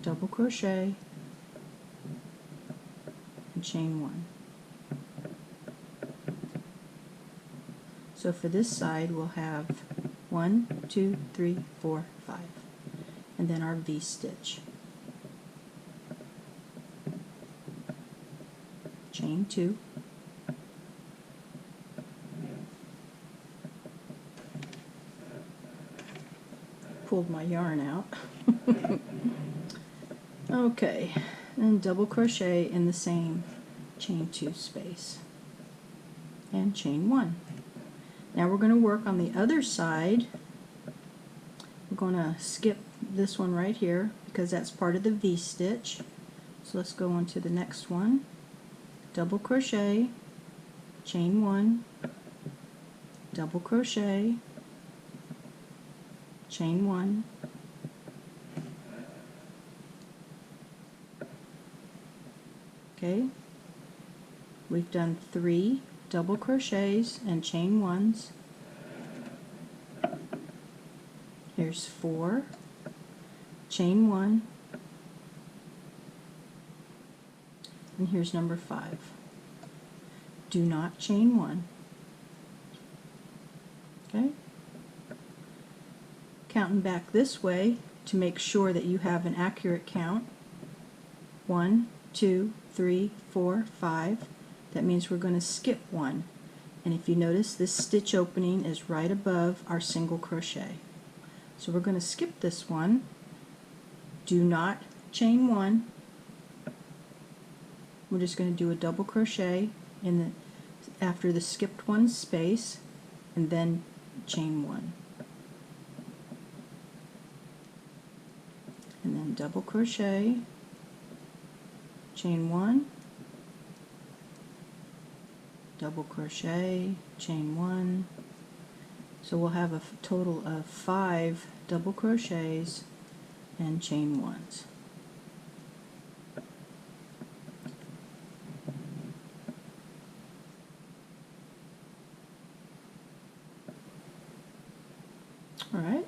double crochet, and chain 1. So for this side we'll have 1, 2, 3, 4, 5, and then our V-stitch. Chain 2, pulled my yarn out. Okay, and double crochet in the same chain 2 space and chain 1. Now we're going to work on the other side. We're going to skip this one right here because that's part of the V-stitch. So let's go on to the next one. Double crochet, chain 1, double crochet, chain 1, okay, we've done 3 double crochets and chain ones. Here's 4, chain 1, and here's number 5. Do not chain 1. Okay? Counting back this way to make sure that you have an accurate count. 1, 2, 3, 4, 5. That means we're going to skip 1. And if you notice, this stitch opening is right above our single crochet. So we're going to skip this one. Do not chain 1. We're just going to do a double crochet in the after the skipped one space, and then chain 1. And then double crochet, chain 1, double crochet, chain 1. So we'll have a total of 5 double crochets and chain 1s. Alright,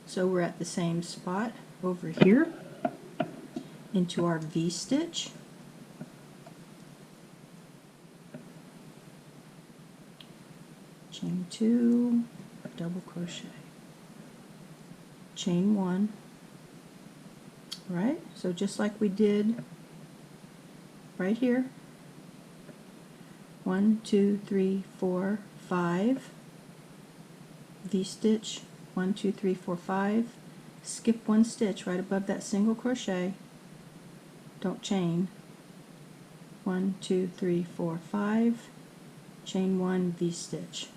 so we're at the same spot over here into our V-stitch. Chain 2, double crochet, chain 1. Right, so just like we did right here, 1, 2, 3, 4, 5, V-stitch, 1, 2, 3, 4, 5, skip 1 stitch right above that single crochet, don't chain, 1, 2, 3, 4, 5, chain 1, V-stitch.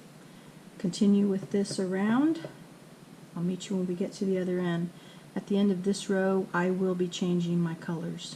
Continue with this around. I'll meet you when we get to the other end. At the end of this row, I will be changing my colors.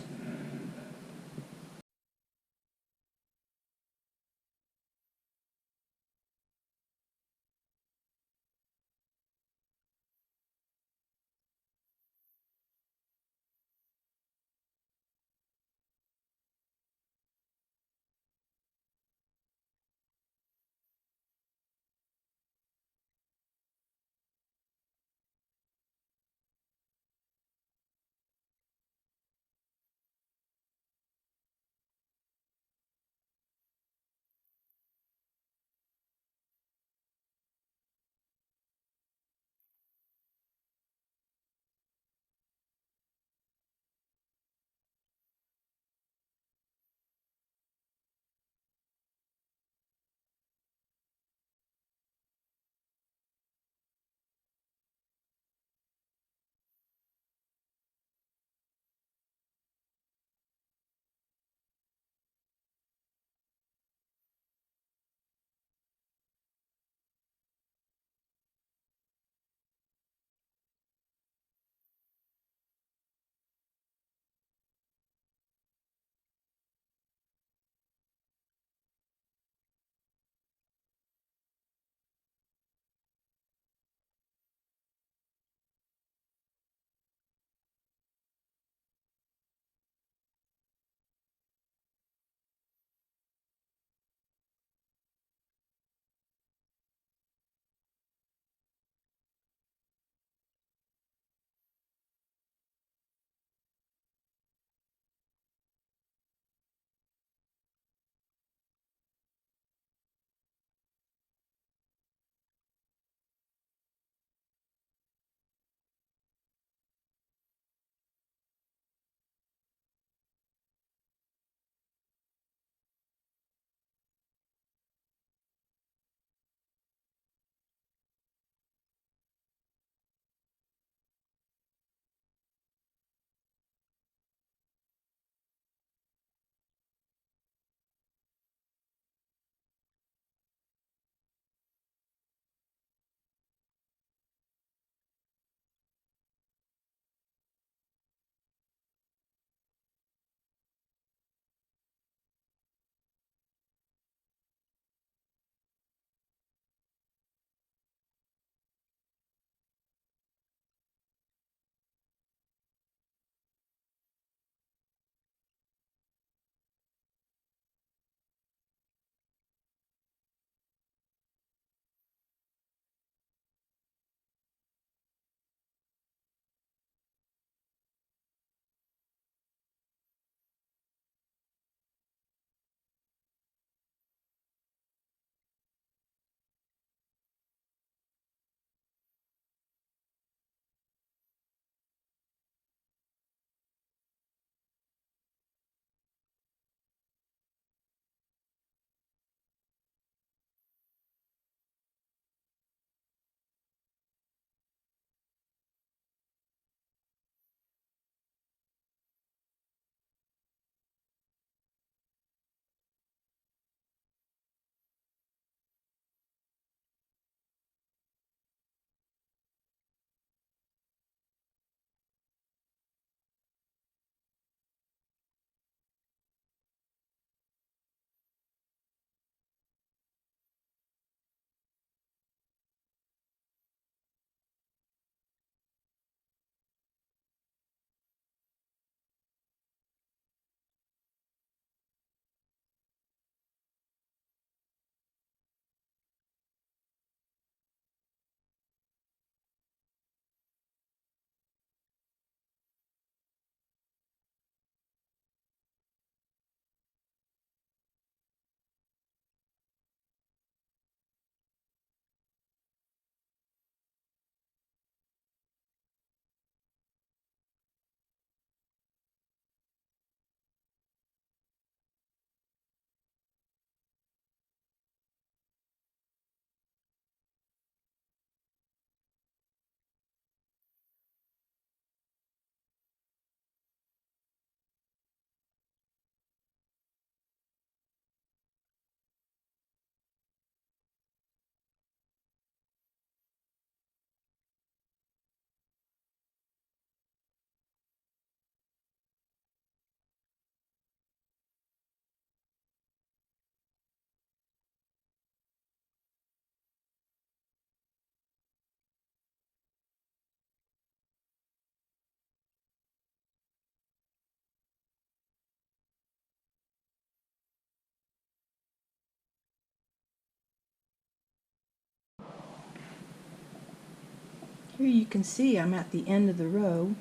Here you can see I'm at the end of the row,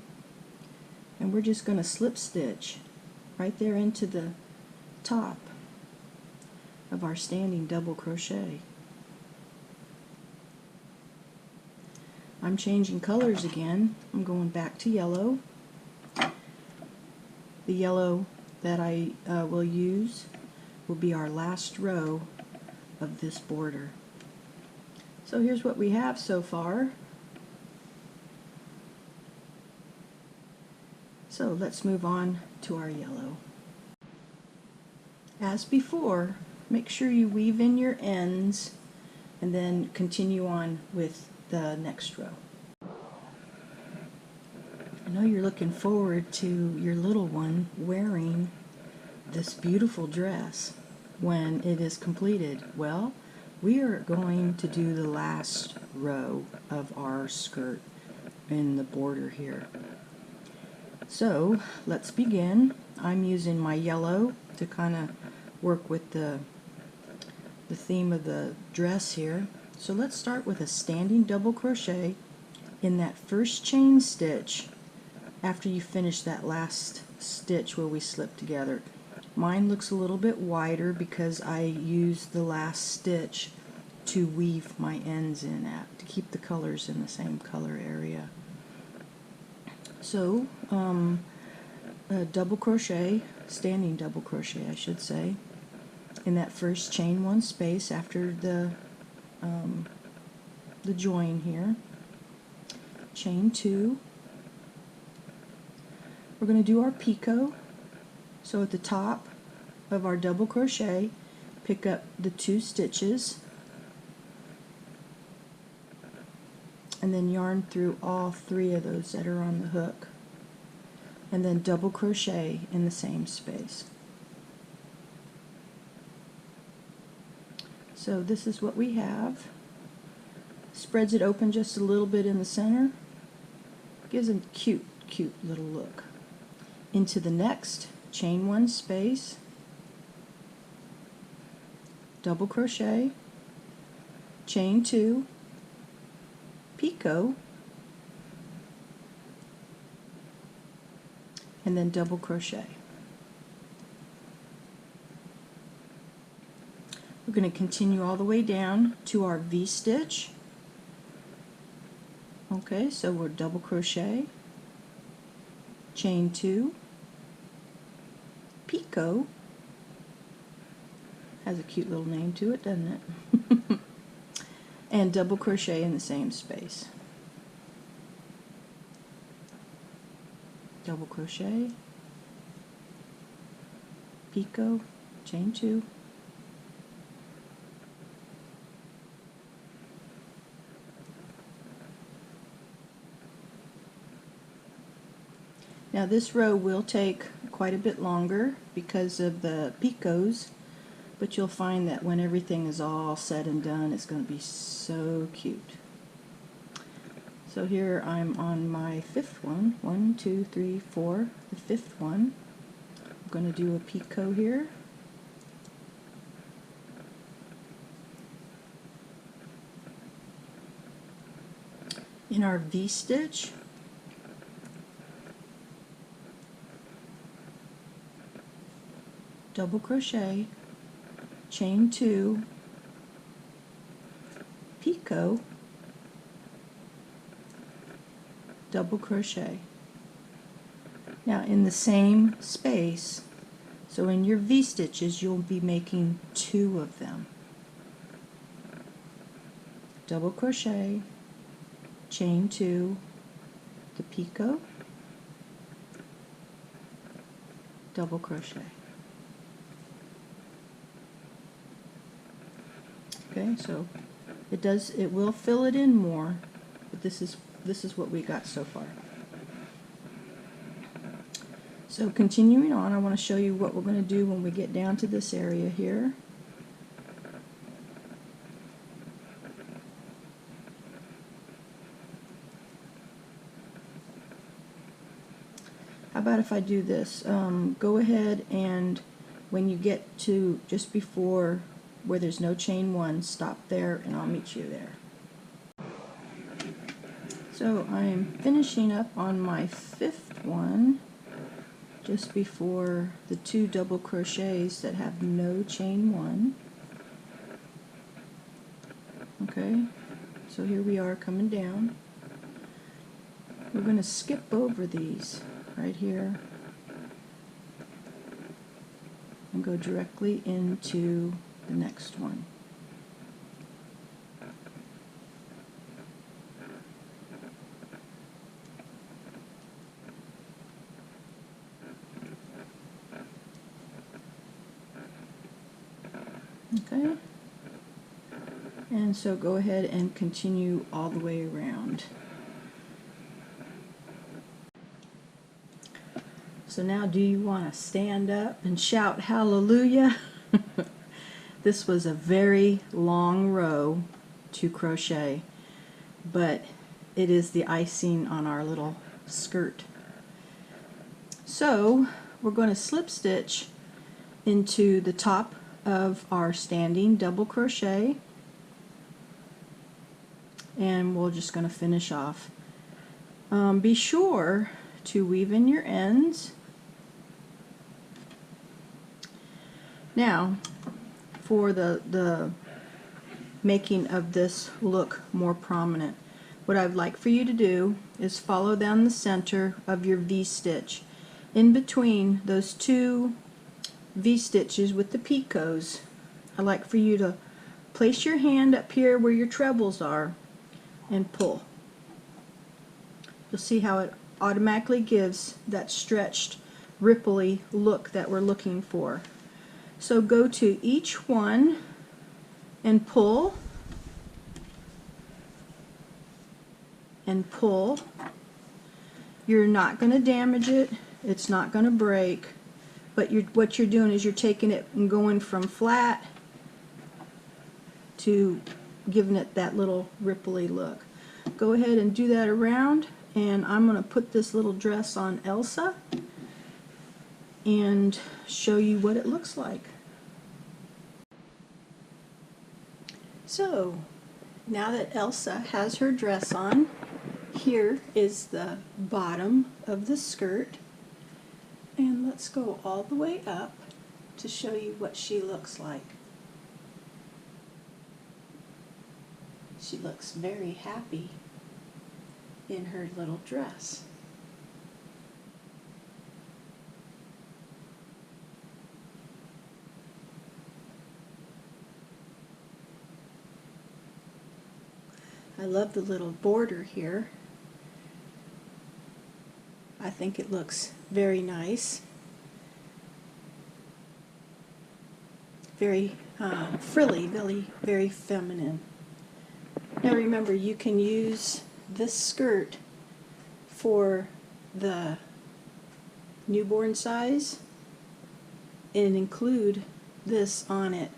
and we're just going to slip stitch right there into the top of our standing double crochet. I'm changing colors again. I'm going back to yellow. The yellow that I will use will be our last row of this border. So here's what we have so far. So let's move on to our yellow. As before, make sure you weave in your ends and then continue on with the next row. I know you're looking forward to your little one wearing this beautiful dress when it is completed. Well, we are going to do the last row of our skirt in the border here. So let's begin. I'm using my yellow to kind of work with the theme of the dress here. So let's start with a standing double crochet in that first chain stitch after you finish that last stitch where we slip together. Mine looks a little bit wider because I used the last stitch to weave my ends in at, to keep the colors in the same color area. So a double crochet, standing double crochet I should say, in that first chain one space after the join here. Chain two. We're going to do our picot. So at the top of our double crochet, pick up the 2 stitches and then yarn through all 3 of those that are on the hook, and then double crochet in the same space. So this is what we have. Spreads it open just a little bit in the center. Gives a cute little look. Into the next chain one space, double crochet, chain 2, picot, and then double crochet. We're going to continue all the way down to our V-stitch. Okay, so we're double crochet, chain 2, picot, has a cute little name to it, doesn't it? And double crochet in the same space. Double crochet, picot, chain 2, now this row will take quite a bit longer because of the picots, but you'll find that when everything is all said and done, it's going to be so cute. So here I'm on my 5th one. 1, 2, 3, 4, the 5th one. I'm going to do a picot here. In our V-stitch, double crochet, chain 2, picot, double crochet. Now in the same space, so in your V-stitches you'll be making 2 of them. Double crochet, chain 2, the picot, double crochet. Okay, so it will fill it in more, but this is what we got so far. So continuing on, I want to show you what we're going to do when we get down to this area here. How about if I do this? Go ahead and when you get to just before where there's no chain 1, stop there and I'll meet you there. So I'm finishing up on my 5th one, just before the 2 double crochets that have no chain 1. Okay, so here we are coming down. We're going to skip over these right here and go directly into the next one. Okay, and so go ahead and continue all the way around. So now, do you want to stand up and shout hallelujah? This was a very long row to crochet, but it is the icing on our little skirt. So we're going to slip stitch into the top of our standing double crochet, and we're just going to finish off. Be sure to weave in your ends. Now, for the making of this look more prominent, what I'd like for you to do is follow down the center of your V-stitch. In between those 2 V-stitches with the picots, I'd like for you to place your hand up here where your trebles are and pull. You'll see how it automatically gives that stretched, ripply look that we're looking for. So go to each one and pull and pull. You're not going to damage it, it's not going to break, but what you're doing is you're taking it and going from flat to giving it that little ripply look. Go ahead and do that around, and I'm going to put this little dress on Elsa and show you what it looks like. So now that Elsa has her dress on, here is the bottom of the skirt, and let's go all the way up to show you what she looks like. She looks very happy in her little dress. I love the little border here. I think it looks very nice. Very frilly, very feminine. Now remember, you can use this skirt for the newborn size and include this on it,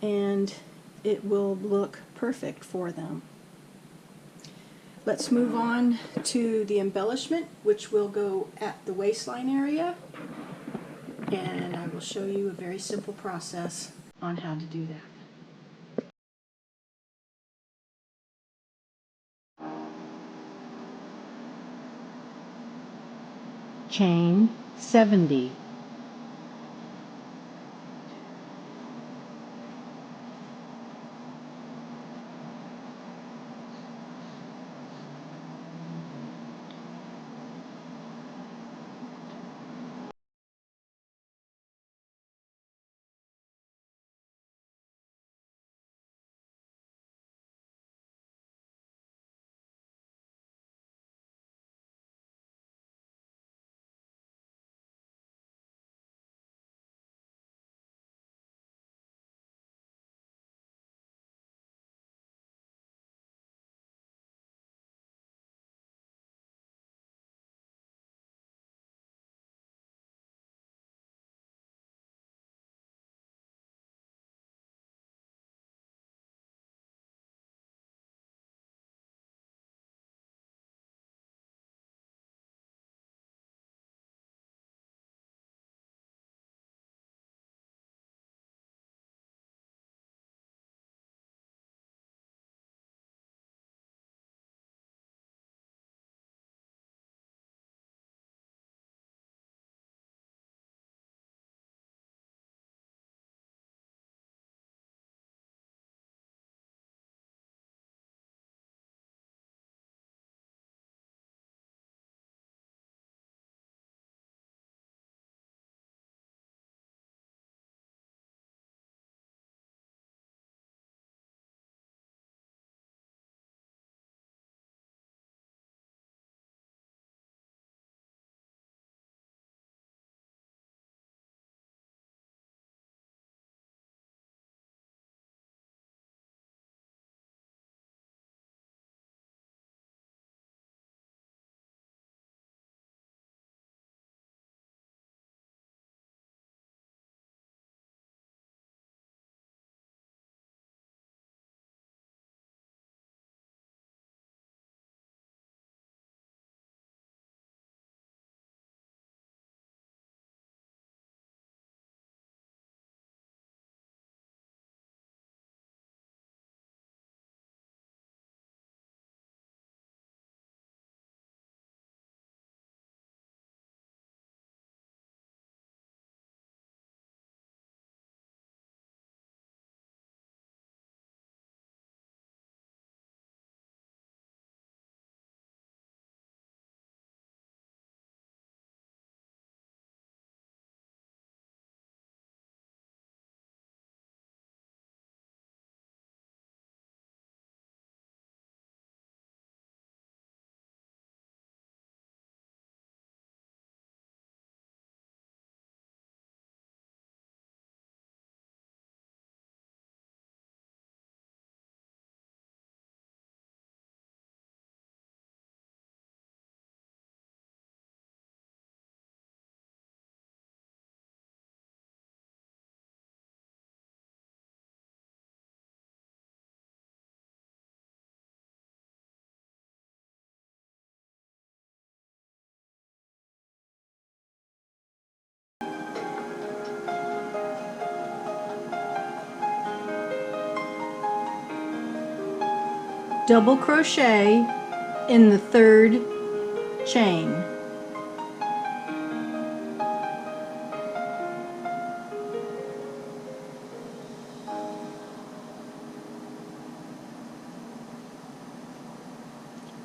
and it will look perfect for them. Let's move on to the embellishment, which will go at the waistline area, and I will show you a very simple process on how to do that. Chain 70. double crochet in the third chain.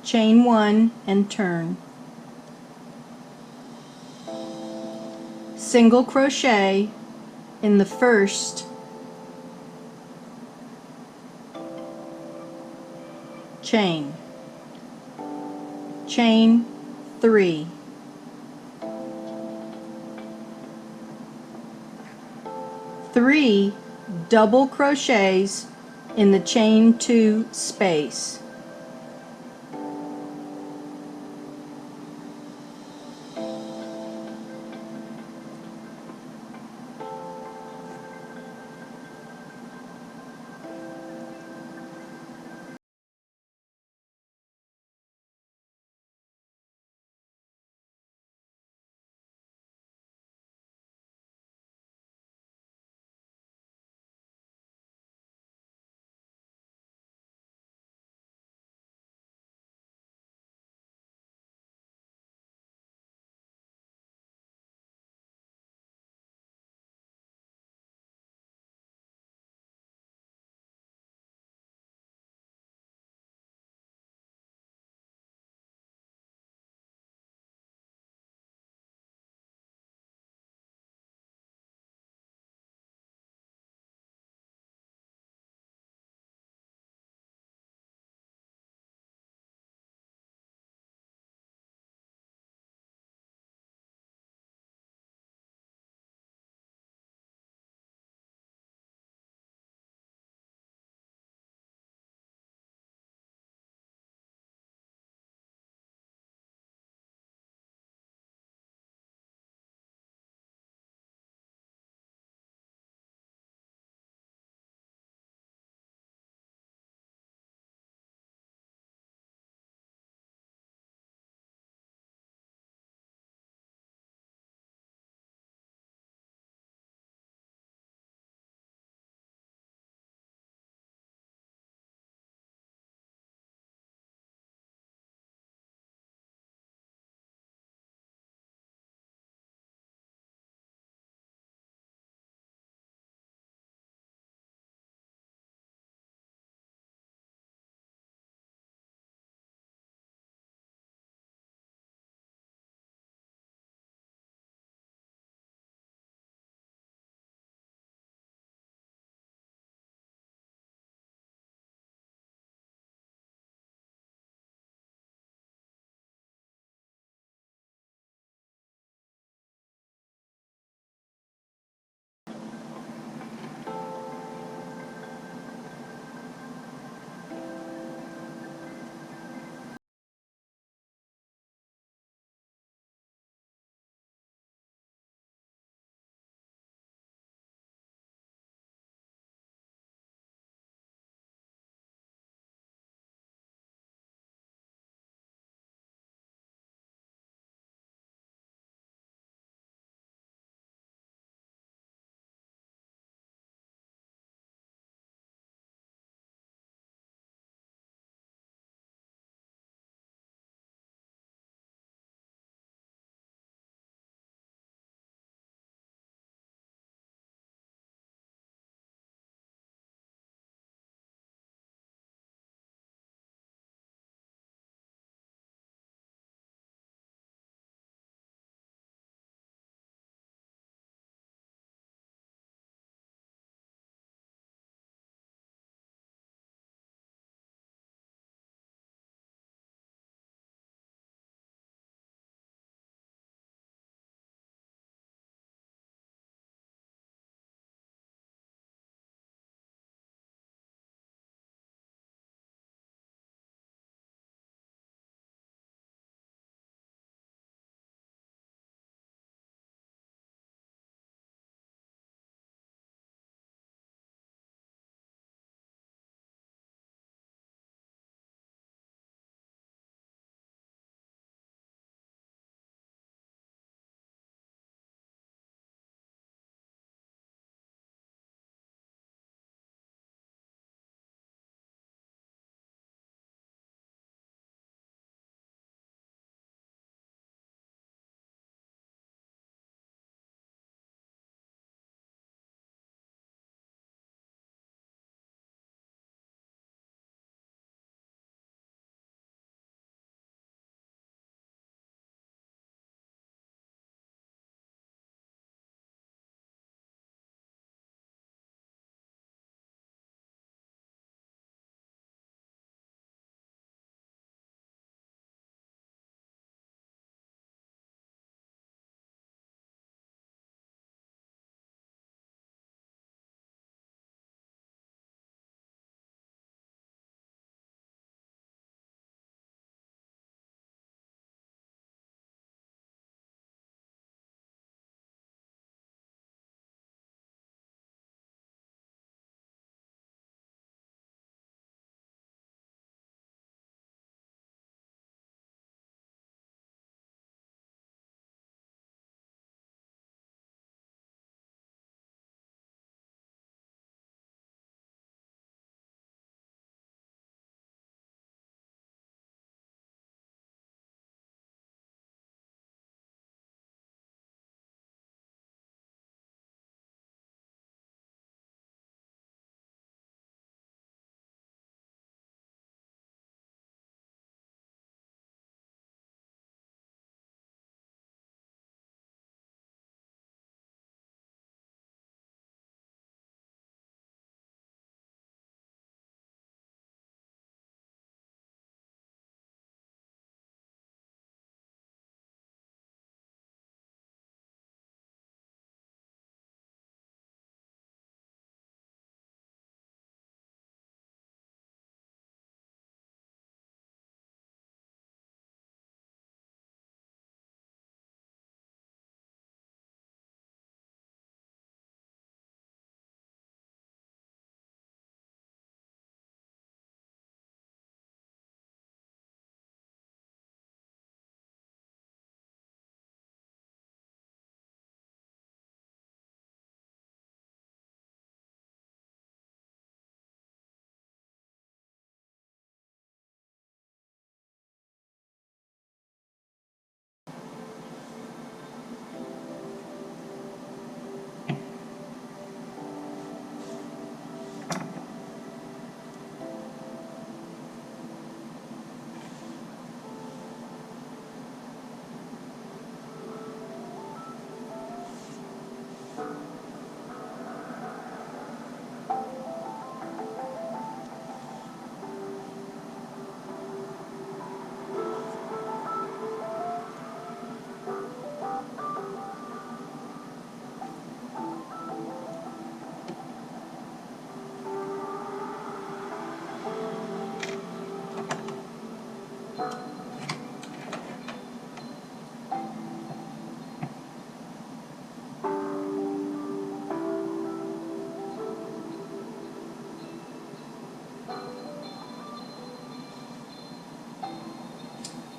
Chain 1 and turn. Single crochet in the first chain. Chain 3. Three double crochets in the chain 2 space.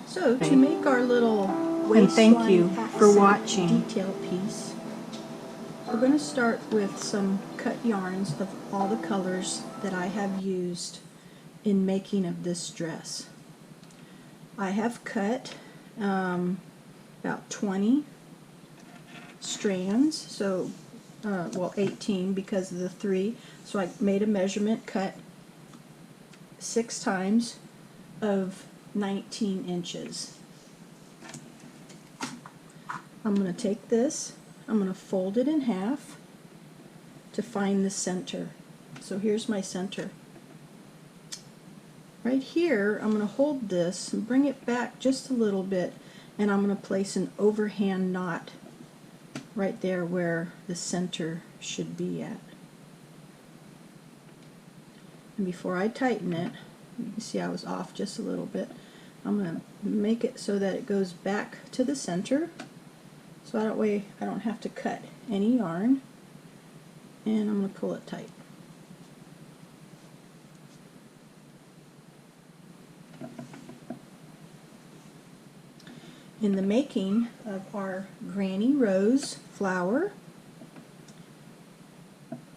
So to make our little And thank you waistline for accent watching. detail piece, we're going to start with some cut yarns of all the colors that I have used in making of this dress. I have cut about 20 strands, so well 18 because of the 3, so I made a measurement cut 6 times of 19 inches. I'm going to take this, I'm going to fold it in half to find the center. So here's my center. Right here, I'm going to hold this and bring it back just a little bit, and I'm going to place an overhand knot right there where the center should be at. And before I tighten it, you can see I was off just a little bit. I'm going to make it so that it goes back to the center, so that way I don't have to cut any yarn, and I'm going to pull it tight. In the making of our Granny Rose flower,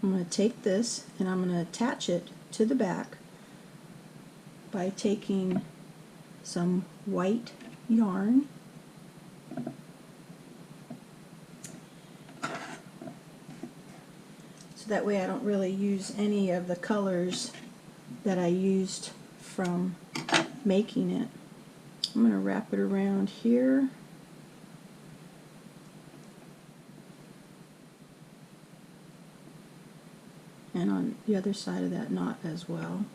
I'm going to take this and I'm going to attach it to the back by taking some white yarn so that way I don't really use any of the colors that I used from making it. I'm going to wrap it around here. And on the other side of that knot as well.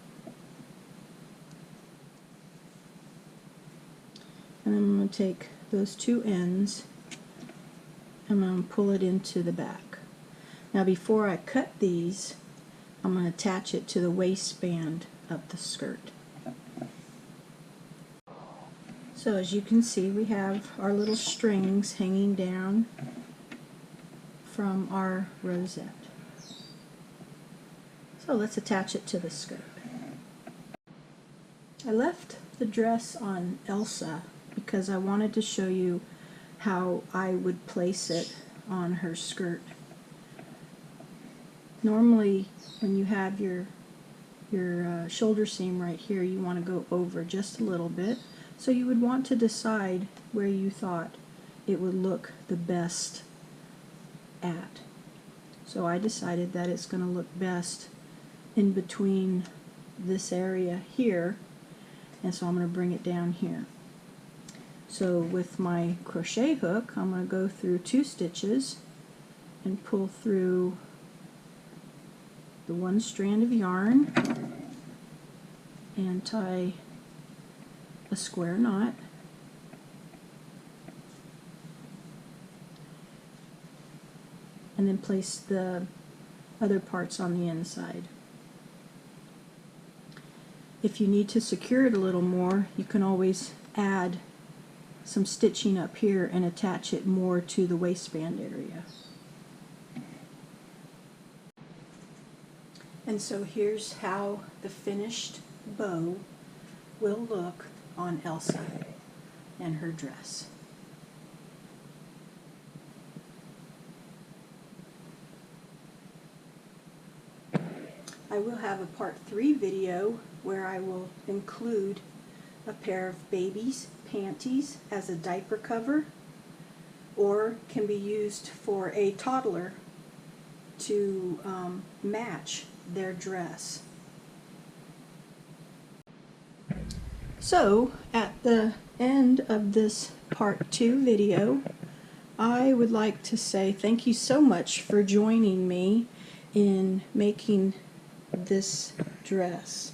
And then I'm going to take those 2 ends and I'm going to pull it into the back. Now before I cut these, I'm going to attach it to the waistband of the skirt. So as you can see, we have our little strings hanging down from our rosette. So let's attach it to the skirt. I left the dress on Elsa because I wanted to show you how I would place it on her skirt. Normally when you have your shoulder seam right here, you want to go over just a little bit. So you would want to decide where you thought it would look the best at. So I decided that it's going to look best in between this area here, and so I'm going to bring it down here. So with my crochet hook, I'm going to go through 2 stitches and pull through the 1 strand of yarn and tie a square knot, and then place the other parts on the inside. If you need to secure it a little more, you can always add some stitching up here and attach it more to the waistband area. And so here's how the finished bow will look on Elsa and her dress. I will have a part 3 video where I will include a pair of baby's panties as a diaper cover, or can be used for a toddler to match their dress. So at the end of this part 2 video, I would like to say thank you so much for joining me in making this dress.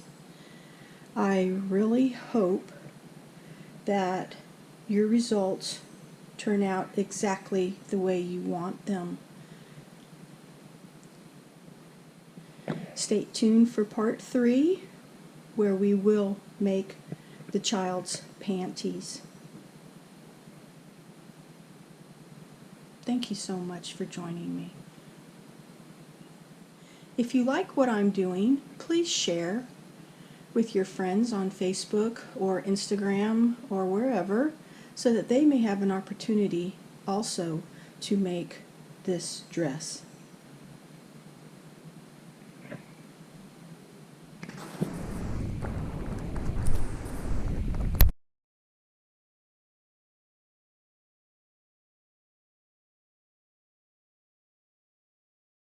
I really hope that your results turn out exactly the way you want them. Stay tuned for part 3, where we will make the child's panties. Thank you so much for joining me. If you like what I'm doing, please share. with your friends on Facebook or Instagram or wherever, so that they may have an opportunity also to make this dress.